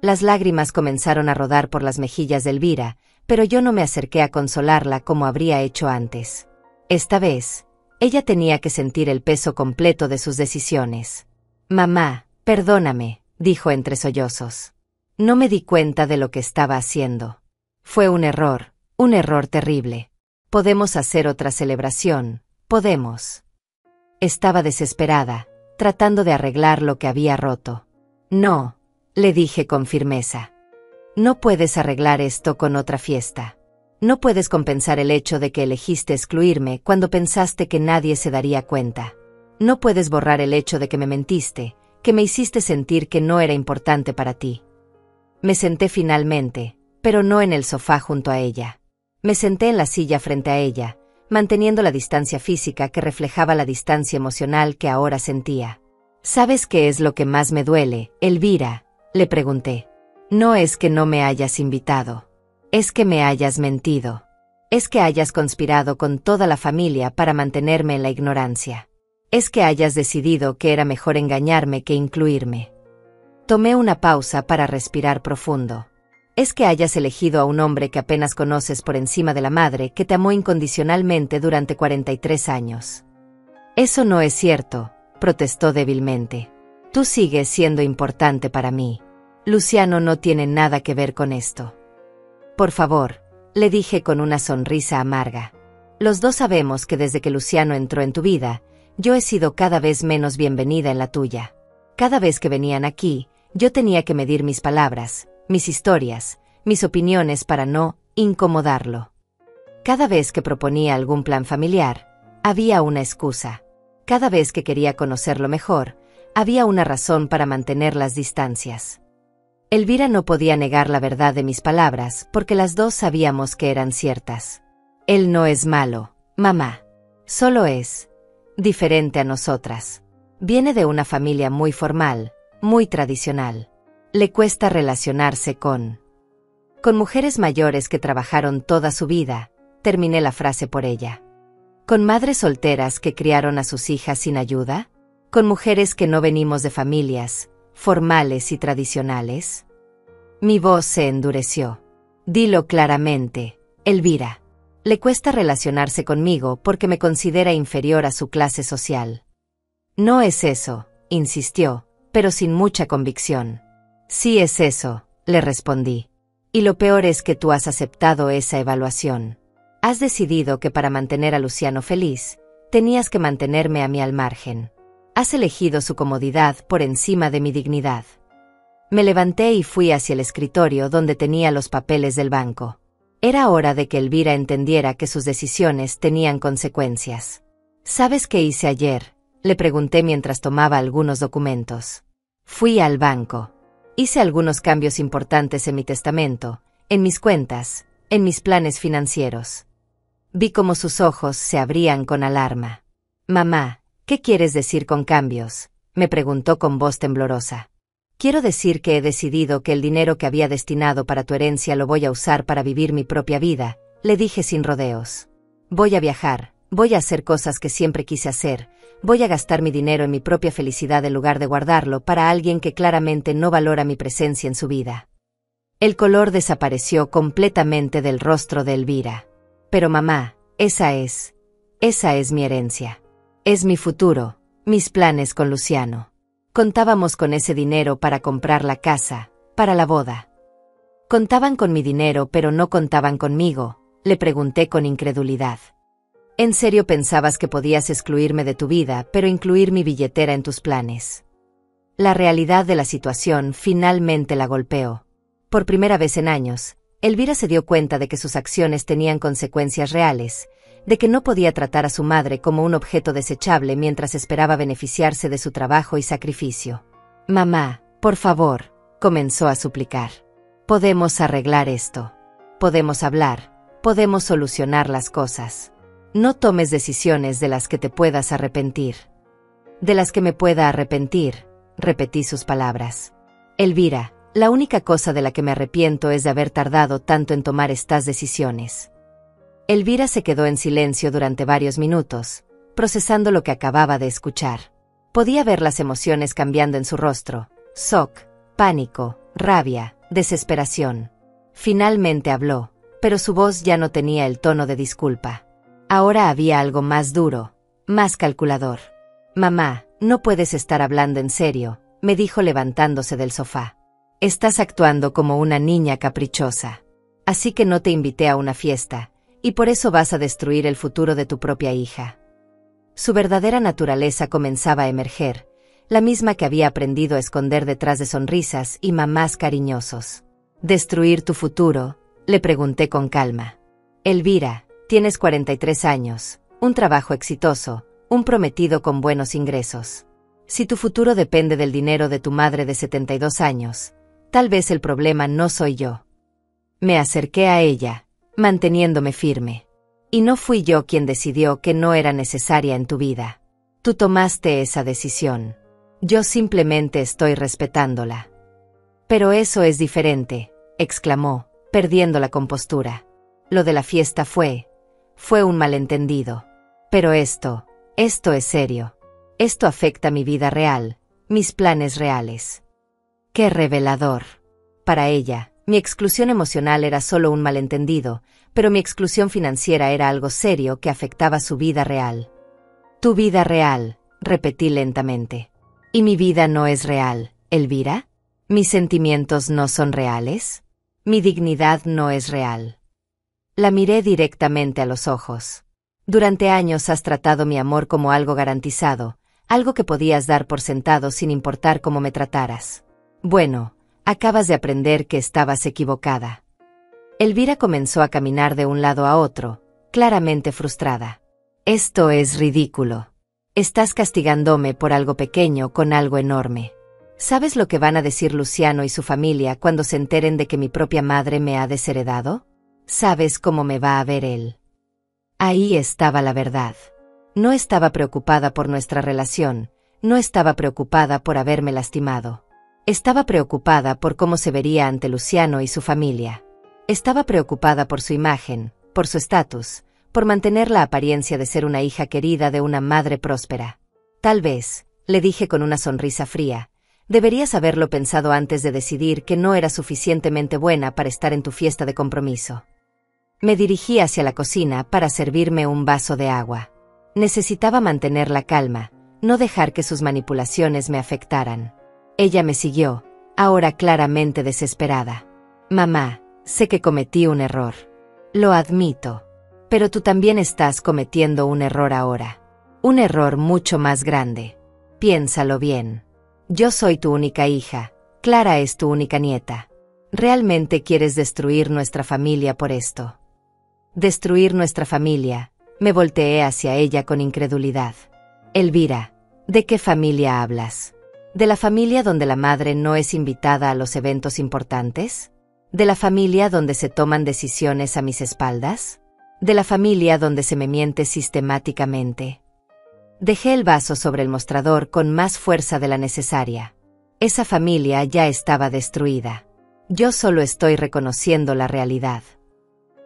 Las lágrimas comenzaron a rodar por las mejillas de Elvira, pero yo no me acerqué a consolarla como habría hecho antes. Esta vez, ella tenía que sentir el peso completo de sus decisiones. Mamá, perdóname, dijo entre sollozos. No me di cuenta de lo que estaba haciendo. Fue un error terrible. Podemos hacer otra celebración, podemos. Estaba desesperada, tratando de arreglar lo que había roto. No, le dije con firmeza. No puedes arreglar esto con otra fiesta. No puedes compensar el hecho de que elegiste excluirme cuando pensaste que nadie se daría cuenta. No puedes borrar el hecho de que me mentiste, que me hiciste sentir que no era importante para ti. Me senté finalmente, pero no en el sofá junto a ella. Me senté en la silla frente a ella, manteniendo la distancia física que reflejaba la distancia emocional que ahora sentía. ¿Sabes qué es lo que más me duele, Elvira?, le pregunté. No es que no me hayas invitado. Es que me hayas mentido. Es que hayas conspirado con toda la familia para mantenerme en la ignorancia. Es que hayas decidido que era mejor engañarme que incluirme. Tomé una pausa para respirar profundo. Es que hayas elegido a un hombre que apenas conoces por encima de la madre que te amó incondicionalmente durante 43 años. Eso no es cierto, protestó débilmente. Tú sigues siendo importante para mí. Luciano no tiene nada que ver con esto. Por favor, le dije con una sonrisa amarga. Los dos sabemos que desde que Luciano entró en tu vida, yo he sido cada vez menos bienvenida en la tuya. Cada vez que venían aquí, yo tenía que medir mis palabras, mis historias, mis opiniones para no incomodarlo. Cada vez que proponía algún plan familiar, había una excusa. Cada vez que quería conocerlo mejor, había una razón para mantener las distancias. Elvira no podía negar la verdad de mis palabras porque las dos sabíamos que eran ciertas. Él no es malo, mamá. Solo es diferente a nosotras. Viene de una familia muy formal, muy tradicional. Le cuesta relacionarse con mujeres mayores que trabajaron toda su vida, terminé la frase por ella. ¿Con madres solteras que criaron a sus hijas sin ayuda? ¿Con mujeres que no venimos de familias formales y tradicionales? Mi voz se endureció. Dilo claramente, Elvira. Le cuesta relacionarse conmigo porque me considera inferior a su clase social. No es eso, insistió, pero sin mucha convicción. Sí es eso, le respondí. Y lo peor es que tú has aceptado esa evaluación. Has decidido que para mantener a Luciano feliz, tenías que mantenerme a mí al margen. Has elegido su comodidad por encima de mi dignidad. Me levanté y fui hacia el escritorio donde tenía los papeles del banco. Era hora de que Elvira entendiera que sus decisiones tenían consecuencias. ¿Sabes qué hice ayer?, le pregunté mientras tomaba algunos documentos. Fui al banco. Hice algunos cambios importantes en mi testamento, en mis cuentas, en mis planes financieros. Vi cómo sus ojos se abrían con alarma. Mamá, ¿qué quieres decir con cambios?, me preguntó con voz temblorosa. Quiero decir que he decidido que el dinero que había destinado para tu herencia lo voy a usar para vivir mi propia vida, le dije sin rodeos. Voy a viajar, Voy a hacer cosas que siempre quise hacer. Voy a gastar mi dinero en mi propia felicidad en lugar de guardarlo para alguien que claramente no valora mi presencia en su vida. El color desapareció completamente del rostro de Elvira. Pero mamá, esa es mi herencia. Es mi futuro, mis planes con Luciano. Contábamos con ese dinero para comprar la casa, para la boda. Contaban con mi dinero pero no contaban conmigo, le pregunté con incredulidad. ¿En serio pensabas que podías excluirme de tu vida, pero incluir mi billetera en tus planes? La realidad de la situación finalmente la golpeó. Por primera vez en años, Elvira se dio cuenta de que sus acciones tenían consecuencias reales, de que no podía tratar a su madre como un objeto desechable mientras esperaba beneficiarse de su trabajo y sacrificio. Mamá, por favor, comenzó a suplicar. Podemos arreglar esto. Podemos hablar, podemos solucionar las cosas. No tomes decisiones de las que te puedas arrepentir. De las que me pueda arrepentir, repetí sus palabras. Elvira, la única cosa de la que me arrepiento es de haber tardado tanto en tomar estas decisiones. Elvira se quedó en silencio durante varios minutos, procesando lo que acababa de escuchar. Podía ver las emociones cambiando en su rostro: shock, pánico, rabia, desesperación. Finalmente habló, pero su voz ya no tenía el tono de disculpa. Ahora había algo más duro, más calculador. Mamá, no puedes estar hablando en serio, me dijo levantándose del sofá. Estás actuando como una niña caprichosa. Así que no te invité a una fiesta, y por eso vas a destruir el futuro de tu propia hija. Su verdadera naturaleza comenzaba a emerger, la misma que había aprendido a esconder detrás de sonrisas y mamás cariñosos. ¿Destruir tu futuro?, le pregunté con calma. Elvira, tienes 43 años, un trabajo exitoso, un prometido con buenos ingresos. Si tu futuro depende del dinero de tu madre de 72 años, tal vez el problema no soy yo. Me acerqué a ella, manteniéndome firme. Y no fui yo quien decidió que no era necesaria en tu vida. Tú tomaste esa decisión. Yo simplemente estoy respetándola. Pero eso es diferente, exclamó, perdiendo la compostura. Lo de la fiesta fue un malentendido. Pero esto es serio. Esto afecta mi vida real, mis planes reales. ¡Qué revelador! Para ella, mi exclusión emocional era solo un malentendido, pero mi exclusión financiera era algo serio que afectaba su vida real. Tu vida real, repetí lentamente. ¿Y mi vida no es real, Elvira? ¿Mis sentimientos no son reales? ¿Mi dignidad no es real? La miré directamente a los ojos. Durante años has tratado mi amor como algo garantizado, algo que podías dar por sentado sin importar cómo me trataras. Bueno, acabas de aprender que estabas equivocada. Elvira comenzó a caminar de un lado a otro, claramente frustrada. Esto es ridículo. Estás castigándome por algo pequeño con algo enorme. ¿Sabes lo que van a decir Luciano y su familia cuando se enteren de que mi propia madre me ha desheredado? ¿Sabes cómo me va a ver él? Ahí estaba la verdad. No estaba preocupada por nuestra relación, no estaba preocupada por haberme lastimado. Estaba preocupada por cómo se vería ante Luciano y su familia. Estaba preocupada por su imagen, por su estatus, por mantener la apariencia de ser una hija querida de una madre próspera. Tal vez, le dije con una sonrisa fría, deberías haberlo pensado antes de decidir que no era suficientemente buena para estar en tu fiesta de compromiso. Me dirigí hacia la cocina para servirme un vaso de agua. Necesitaba mantener la calma, no dejar que sus manipulaciones me afectaran. Ella me siguió, ahora claramente desesperada. Mamá, sé que cometí un error. Lo admito. Pero tú también estás cometiendo un error ahora. Un error mucho más grande. Piénsalo bien. Yo soy tu única hija, Clara es tu única nieta. ¿Realmente quieres destruir nuestra familia por esto? Destruir nuestra familia, me volteé hacia ella con incredulidad. Elvira, ¿de qué familia hablas? ¿De la familia donde la madre no es invitada a los eventos importantes? ¿De la familia donde se toman decisiones a mis espaldas? ¿De la familia donde se me miente sistemáticamente? Dejé el vaso sobre el mostrador con más fuerza de la necesaria. Esa familia ya estaba destruida. Yo solo estoy reconociendo la realidad.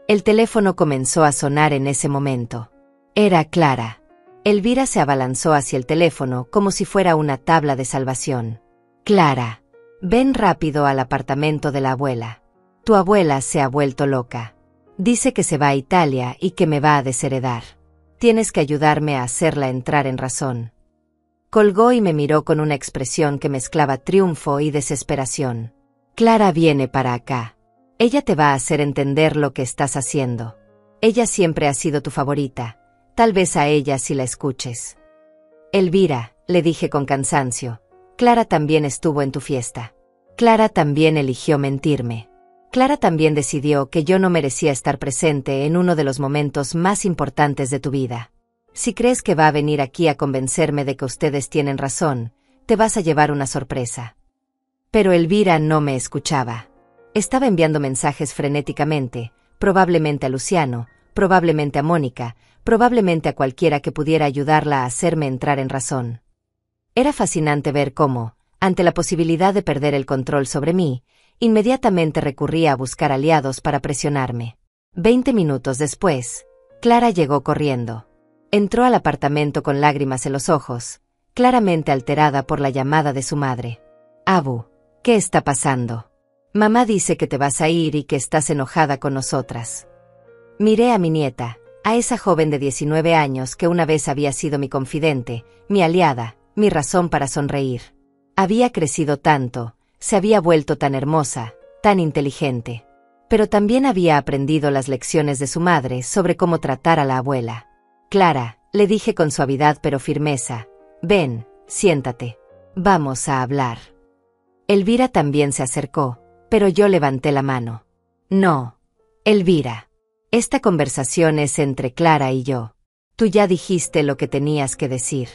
El teléfono comenzó a sonar en ese momento. Era Clara. Elvira se abalanzó hacia el teléfono como si fuera una tabla de salvación. Clara, ven rápido al apartamento de la abuela. Tu abuela se ha vuelto loca. Dice que se va a Italia y que me va a desheredar. Tienes que ayudarme a hacerla entrar en razón. Colgó y me miró con una expresión que mezclaba triunfo y desesperación. Clara viene para acá. Ella te va a hacer entender lo que estás haciendo. Ella siempre ha sido tu favorita. Tal vez a ella si la escuches. Elvira, le dije con cansancio, Clara también estuvo en tu fiesta. Clara también eligió mentirme. Clara también decidió que yo no merecía estar presente en uno de los momentos más importantes de tu vida. Si crees que va a venir aquí a convencerme de que ustedes tienen razón, te vas a llevar una sorpresa. Pero Elvira no me escuchaba. Estaba enviando mensajes frenéticamente, probablemente a Luciano, probablemente a Mónica, probablemente a cualquiera que pudiera ayudarla a hacerme entrar en razón. Era fascinante ver cómo, ante la posibilidad de perder el control sobre mí, inmediatamente recurría a buscar aliados para presionarme. 20 minutos después, Clara llegó corriendo. Entró al apartamento con lágrimas en los ojos, claramente alterada por la llamada de su madre. Abu, ¿qué está pasando? Mamá dice que te vas a ir y que estás enojada con nosotras. Miré a mi nieta, a esa joven de 19 años que una vez había sido mi confidente, mi aliada, mi razón para sonreír. Había crecido tanto, se había vuelto tan hermosa, tan inteligente. Pero también había aprendido las lecciones de su madre sobre cómo tratar a la abuela. Clara, le dije con suavidad pero firmeza, ven, siéntate. Vamos a hablar. Elvira también se acercó, pero yo levanté la mano. No, Elvira. Esta conversación es entre Clara y yo. Tú ya dijiste lo que tenías que decir.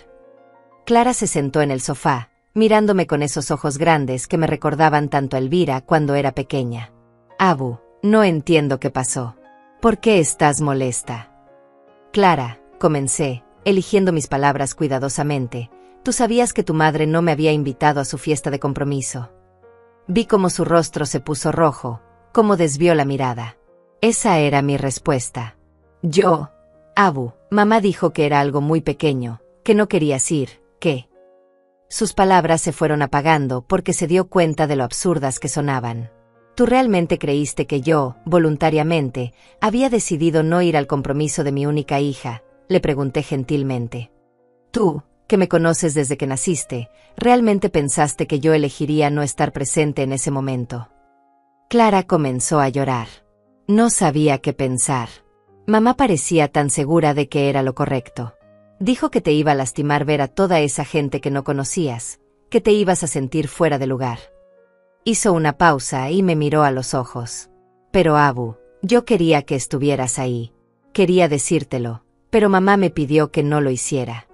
Clara se sentó en el sofá, mirándome con esos ojos grandes que me recordaban tanto a Elvira cuando era pequeña. Abu, no entiendo qué pasó. ¿Por qué estás molesta? Clara, comencé, eligiendo mis palabras cuidadosamente, tú sabías que tu madre no me había invitado a su fiesta de compromiso. Vi cómo su rostro se puso rojo, cómo desvió la mirada. Esa era mi respuesta. Abu, mamá dijo que era algo muy pequeño, que no querías ir, que... Sus palabras se fueron apagando porque se dio cuenta de lo absurdas que sonaban. ¿Tú realmente creíste que yo, voluntariamente, había decidido no ir al compromiso de mi única hija? Le pregunté gentilmente. Tú, que me conoces desde que naciste, ¿realmente pensaste que yo elegiría no estar presente en ese momento? Clara comenzó a llorar. No sabía qué pensar. Mamá parecía tan segura de que era lo correcto. Dijo que te iba a lastimar ver a toda esa gente que no conocías, que te ibas a sentir fuera de lugar. Hizo una pausa y me miró a los ojos. Pero Abu, yo quería que estuvieras ahí. Quería decírtelo, pero mamá me pidió que no lo hiciera.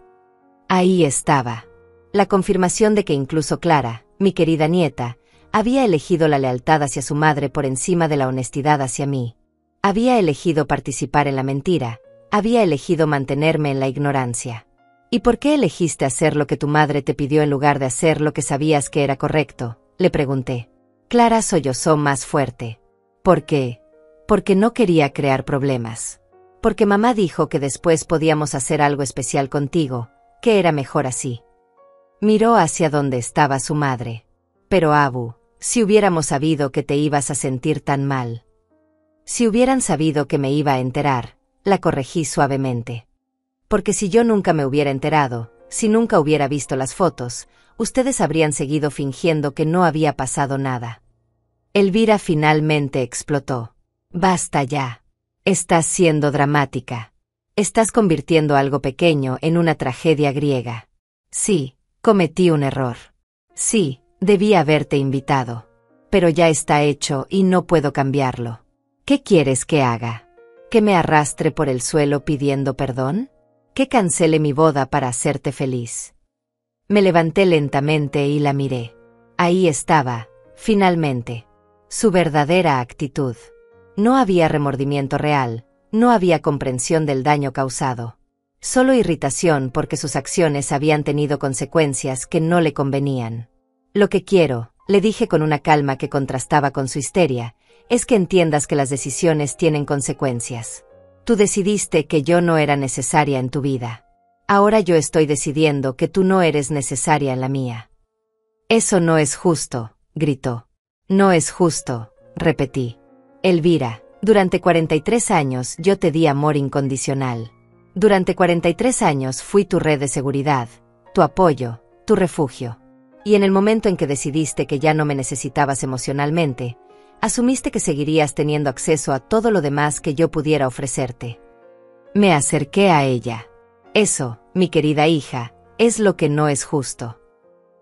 Ahí estaba. La confirmación de que incluso Clara, mi querida nieta, había elegido la lealtad hacia su madre por encima de la honestidad hacia mí. Había elegido participar en la mentira, había elegido mantenerme en la ignorancia. ¿Y por qué elegiste hacer lo que tu madre te pidió en lugar de hacer lo que sabías que era correcto? Le pregunté. Clara sollozó más fuerte. ¿Por qué? Porque no quería crear problemas. Porque mamá dijo que después podíamos hacer algo especial contigo, que era mejor así. Miró hacia donde estaba su madre. Pero Abu, si hubiéramos sabido que te ibas a sentir tan mal. Si hubieran sabido que me iba a enterar, la corregí suavemente. Porque si yo nunca me hubiera enterado, si nunca hubiera visto las fotos, ustedes habrían seguido fingiendo que no había pasado nada. Elvira finalmente explotó. Basta ya. Estás siendo dramática. Estás convirtiendo algo pequeño en una tragedia griega. Sí, cometí un error. Sí, debí haberte invitado. Pero ya está hecho y no puedo cambiarlo. ¿Qué quieres que haga? ¿Que me arrastre por el suelo pidiendo perdón? ¿Que cancele mi boda para hacerte feliz? Me levanté lentamente y la miré. Ahí estaba, finalmente. Su verdadera actitud. No había remordimiento real, no había comprensión del daño causado. Solo irritación porque sus acciones habían tenido consecuencias que no le convenían. Lo que quiero, le dije con una calma que contrastaba con su histeria, es que entiendas que las decisiones tienen consecuencias. Tú decidiste que yo no era necesaria en tu vida. Ahora yo estoy decidiendo que tú no eres necesaria en la mía. Eso no es justo, gritó. No es justo, repetí. Elvira, durante 43 años yo te di amor incondicional. Durante 43 años fui tu red de seguridad, tu apoyo, tu refugio. Y en el momento en que decidiste que ya no me necesitabas emocionalmente, asumiste que seguirías teniendo acceso a todo lo demás que yo pudiera ofrecerte. Me acerqué a ella. Eso, mi querida hija, es lo que no es justo.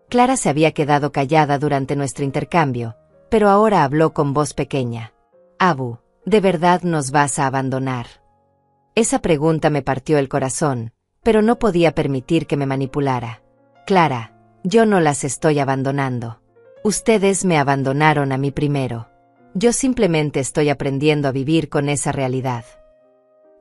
Clara se había quedado callada durante nuestro intercambio, pero ahora habló con voz pequeña. Abu, ¿de verdad nos vas a abandonar? Esa pregunta me partió el corazón, pero no podía permitir que me manipulara. Clara, yo no las estoy abandonando. Ustedes me abandonaron a mí primero. Yo simplemente estoy aprendiendo a vivir con esa realidad.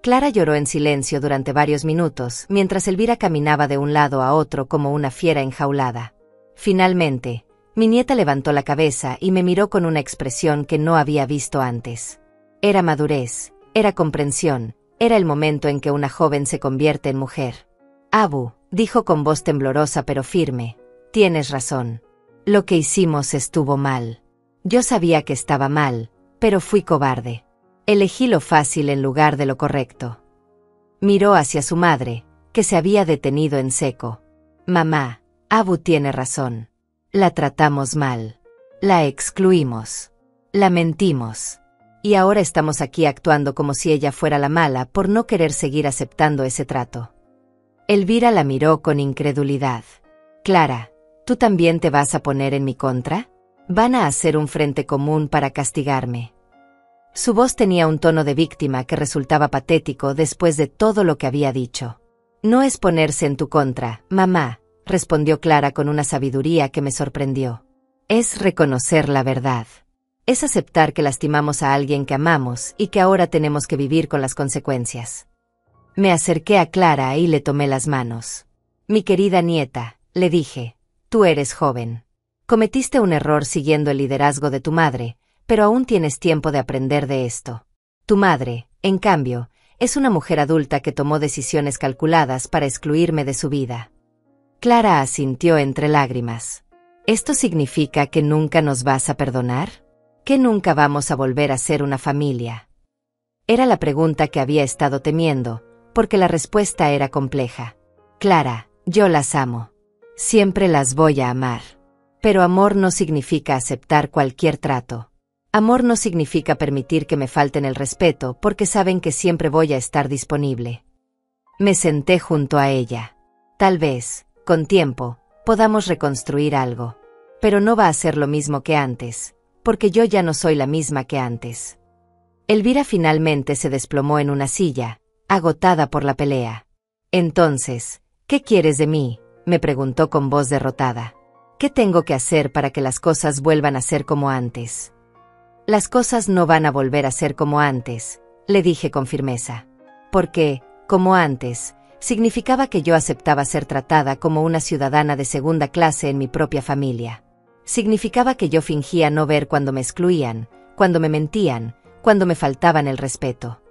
Clara lloró en silencio durante varios minutos, mientras Elvira caminaba de un lado a otro como una fiera enjaulada. Finalmente, mi nieta levantó la cabeza y me miró con una expresión que no había visto antes. Era madurez, era comprensión, era el momento en que una joven se convierte en mujer. Abu, dijo con voz temblorosa pero firme, tienes razón. Lo que hicimos estuvo mal. Yo sabía que estaba mal, pero fui cobarde. Elegí lo fácil en lugar de lo correcto. Miró hacia su madre, que se había detenido en seco. Mamá, Abu tiene razón. La tratamos mal. La excluimos. La mentimos. Y ahora estamos aquí actuando como si ella fuera la mala por no querer seguir aceptando ese trato. Elvira la miró con incredulidad. Clara, ¿tú también te vas a poner en mi contra? Van a hacer un frente común para castigarme. Su voz tenía un tono de víctima que resultaba patético después de todo lo que había dicho. No es ponerse en tu contra, mamá, respondió Clara con una sabiduría que me sorprendió. Es reconocer la verdad. Es aceptar que lastimamos a alguien que amamos y que ahora tenemos que vivir con las consecuencias. Me acerqué a Clara y le tomé las manos. Mi querida nieta, le dije, tú eres joven. Cometiste un error siguiendo el liderazgo de tu madre, pero aún tienes tiempo de aprender de esto. Tu madre, en cambio, es una mujer adulta que tomó decisiones calculadas para excluirme de su vida. Clara asintió entre lágrimas. ¿Esto significa que nunca nos vas a perdonar? ¿Que nunca vamos a volver a ser una familia? Era la pregunta que había estado temiendo, porque la respuesta era compleja. Clara, yo las amo. Siempre las voy a amar. Pero amor no significa aceptar cualquier trato. Amor no significa permitir que me falten el respeto porque saben que siempre voy a estar disponible. Me senté junto a ella. Tal vez, con tiempo, podamos reconstruir algo. Pero no va a ser lo mismo que antes, porque yo ya no soy la misma que antes. Elvira finalmente se desplomó en una silla, agotada por la pelea. Entonces, ¿qué quieres de mí?, me preguntó con voz derrotada. ¿Qué tengo que hacer para que las cosas vuelvan a ser como antes? Las cosas no van a volver a ser como antes, le dije con firmeza. Porque, como antes, significaba que yo aceptaba ser tratada como una ciudadana de segunda clase en mi propia familia. Significaba que yo fingía no ver cuando me excluían, cuando me mentían, cuando me faltaban el respeto.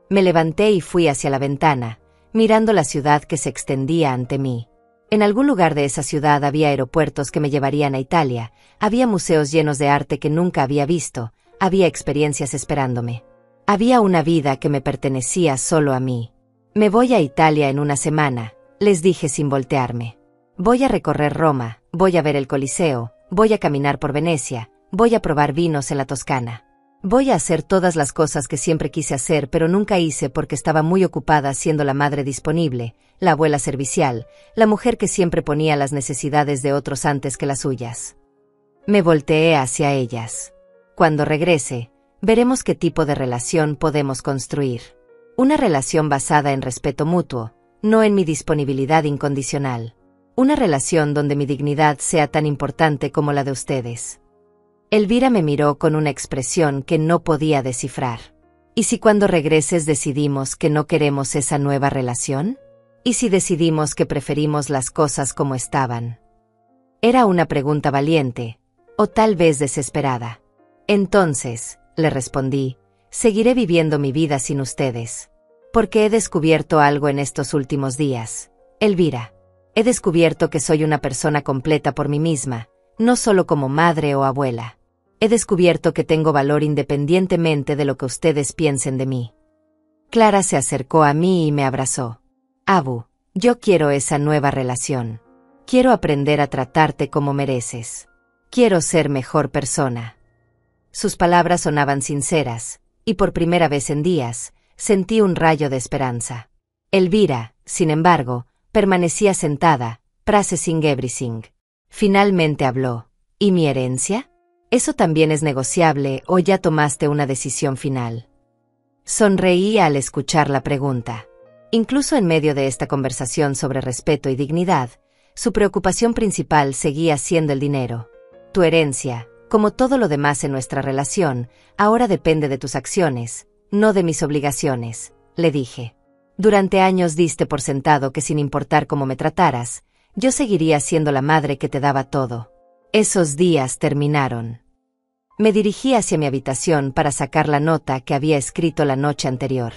Me levanté y fui hacia la ventana, mirando la ciudad que se extendía ante mí. En algún lugar de esa ciudad había aeropuertos que me llevarían a Italia, había museos llenos de arte que nunca había visto, había experiencias esperándome. Había una vida que me pertenecía solo a mí. Me voy a Italia en una semana, les dije sin voltearme. Voy a recorrer Roma, voy a ver el Coliseo, voy a caminar por Venecia, voy a probar vinos en la Toscana. Voy a hacer todas las cosas que siempre quise hacer pero nunca hice porque estaba muy ocupada siendo la madre disponible, la abuela servicial, la mujer que siempre ponía las necesidades de otros antes que las suyas. Me volteé hacia ellas. Cuando regrese, veremos qué tipo de relación podemos construir. Una relación basada en respeto mutuo, no en mi disponibilidad incondicional. Una relación donde mi dignidad sea tan importante como la de ustedes. Elvira me miró con una expresión que no podía descifrar. ¿Y si cuando regreses decidimos que no queremos esa nueva relación? ¿Y si decidimos que preferimos las cosas como estaban? Era una pregunta valiente, o tal vez desesperada. Entonces, le respondí, seguiré viviendo mi vida sin ustedes. Porque he descubierto algo en estos últimos días. Elvira. He descubierto que soy una persona completa por mí misma, no solo como madre o abuela. He descubierto que tengo valor independientemente de lo que ustedes piensen de mí. Clara se acercó a mí y me abrazó. Abu, yo quiero esa nueva relación. Quiero aprender a tratarte como mereces. Quiero ser mejor persona. Sus palabras sonaban sinceras, y por primera vez en días, sentí un rayo de esperanza. Elvira, sin embargo, permanecía sentada, processing everything. Finalmente habló. ¿Y mi herencia? ¿Eso también es negociable o ya tomaste una decisión final? Sonreí al escuchar la pregunta. Incluso en medio de esta conversación sobre respeto y dignidad, su preocupación principal seguía siendo el dinero. Tu herencia, como todo lo demás en nuestra relación, ahora depende de tus acciones, no de mis obligaciones, le dije. Durante años diste por sentado que sin importar cómo me trataras, yo seguiría siendo la madre que te daba todo. Esos días terminaron. Me dirigí hacia mi habitación para sacar la nota que había escrito la noche anterior.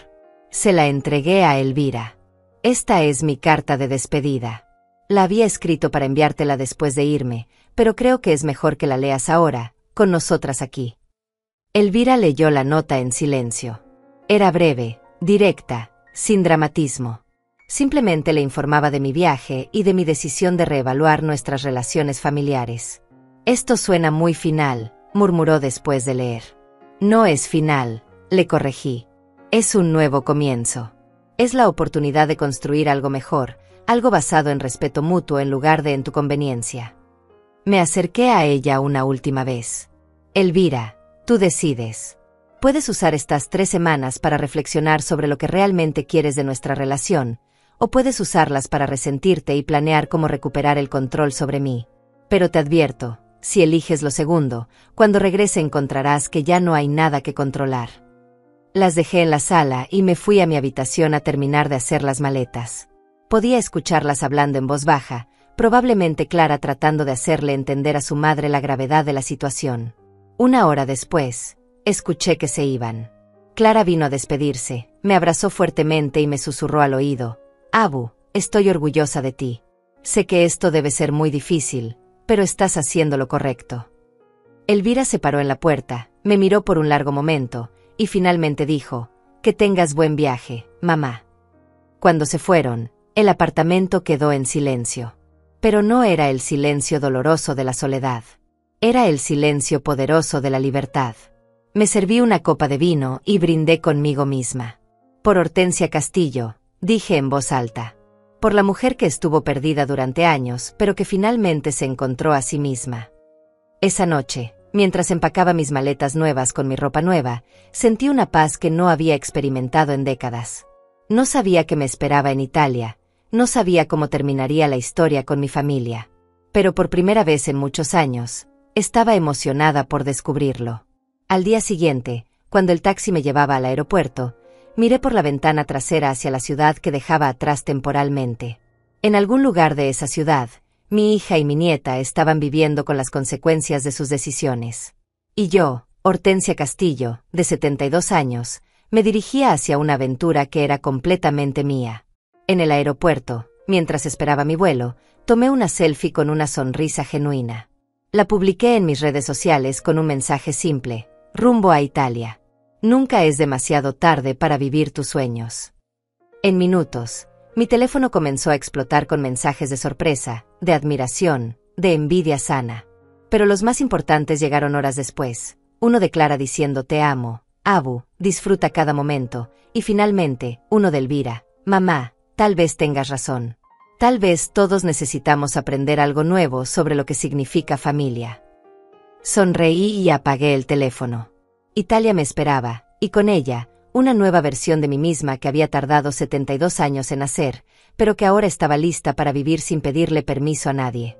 Se la entregué a Elvira. Esta es mi carta de despedida. La había escrito para enviártela después de irme, pero creo que es mejor que la leas ahora, con nosotras aquí. Elvira leyó la nota en silencio. Era breve, directa, sin dramatismo. Simplemente le informaba de mi viaje y de mi decisión de reevaluar nuestras relaciones familiares. Esto suena muy final, murmuró después de leer. No es final, le corregí. Es un nuevo comienzo. Es la oportunidad de construir algo mejor, algo basado en respeto mutuo en lugar de en tu conveniencia. Me acerqué a ella una última vez. Elvira, tú decides. Puedes usar estas 3 semanas para reflexionar sobre lo que realmente quieres de nuestra relación, o puedes usarlas para resentirte y planear cómo recuperar el control sobre mí. Pero te advierto, si eliges lo segundo, cuando regrese encontrarás que ya no hay nada que controlar. Las dejé en la sala y me fui a mi habitación a terminar de hacer las maletas. Podía escucharlas hablando en voz baja, probablemente Clara tratando de hacerle entender a su madre la gravedad de la situación. 1 hora después, escuché que se iban. Clara vino a despedirse, me abrazó fuertemente y me susurró al oído. Abu, estoy orgullosa de ti. Sé que esto debe ser muy difícil, pero estás haciendo lo correcto. Elvira se paró en la puerta, me miró por un largo momento, y finalmente dijo, que tengas buen viaje, mamá. Cuando se fueron, el apartamento quedó en silencio. Pero no era el silencio doloroso de la soledad. Era el silencio poderoso de la libertad. Me serví una copa de vino y brindé conmigo misma. Por Hortensia Castillo, dije en voz alta. Por la mujer que estuvo perdida durante años, pero que finalmente se encontró a sí misma. Esa noche, mientras empacaba mis maletas nuevas con mi ropa nueva, sentí una paz que no había experimentado en décadas. No sabía qué me esperaba en Italia, no sabía cómo terminaría la historia con mi familia. Pero por primera vez en muchos años, estaba emocionada por descubrirlo. Al día siguiente, cuando el taxi me llevaba al aeropuerto, miré por la ventana trasera hacia la ciudad que dejaba atrás temporalmente. En algún lugar de esa ciudad, mi hija y mi nieta estaban viviendo con las consecuencias de sus decisiones. Y yo, Hortensia Castillo, de 72 años, me dirigía hacia una aventura que era completamente mía. En el aeropuerto, mientras esperaba mi vuelo, tomé una selfie con una sonrisa genuina. La publiqué en mis redes sociales con un mensaje simple: rumbo a Italia. Nunca es demasiado tarde para vivir tus sueños. En minutos, mi teléfono comenzó a explotar con mensajes de sorpresa, de admiración, de envidia sana. Pero los más importantes llegaron horas después. Uno de Clara diciendo te amo, Abu, disfruta cada momento, y finalmente, uno de Elvira, mamá, tal vez tengas razón. Tal vez todos necesitamos aprender algo nuevo sobre lo que significa familia. Sonreí y apagué el teléfono. Italia me esperaba, y con ella, una nueva versión de mí misma que había tardado 72 años en nacer, pero que ahora estaba lista para vivir sin pedirle permiso a nadie.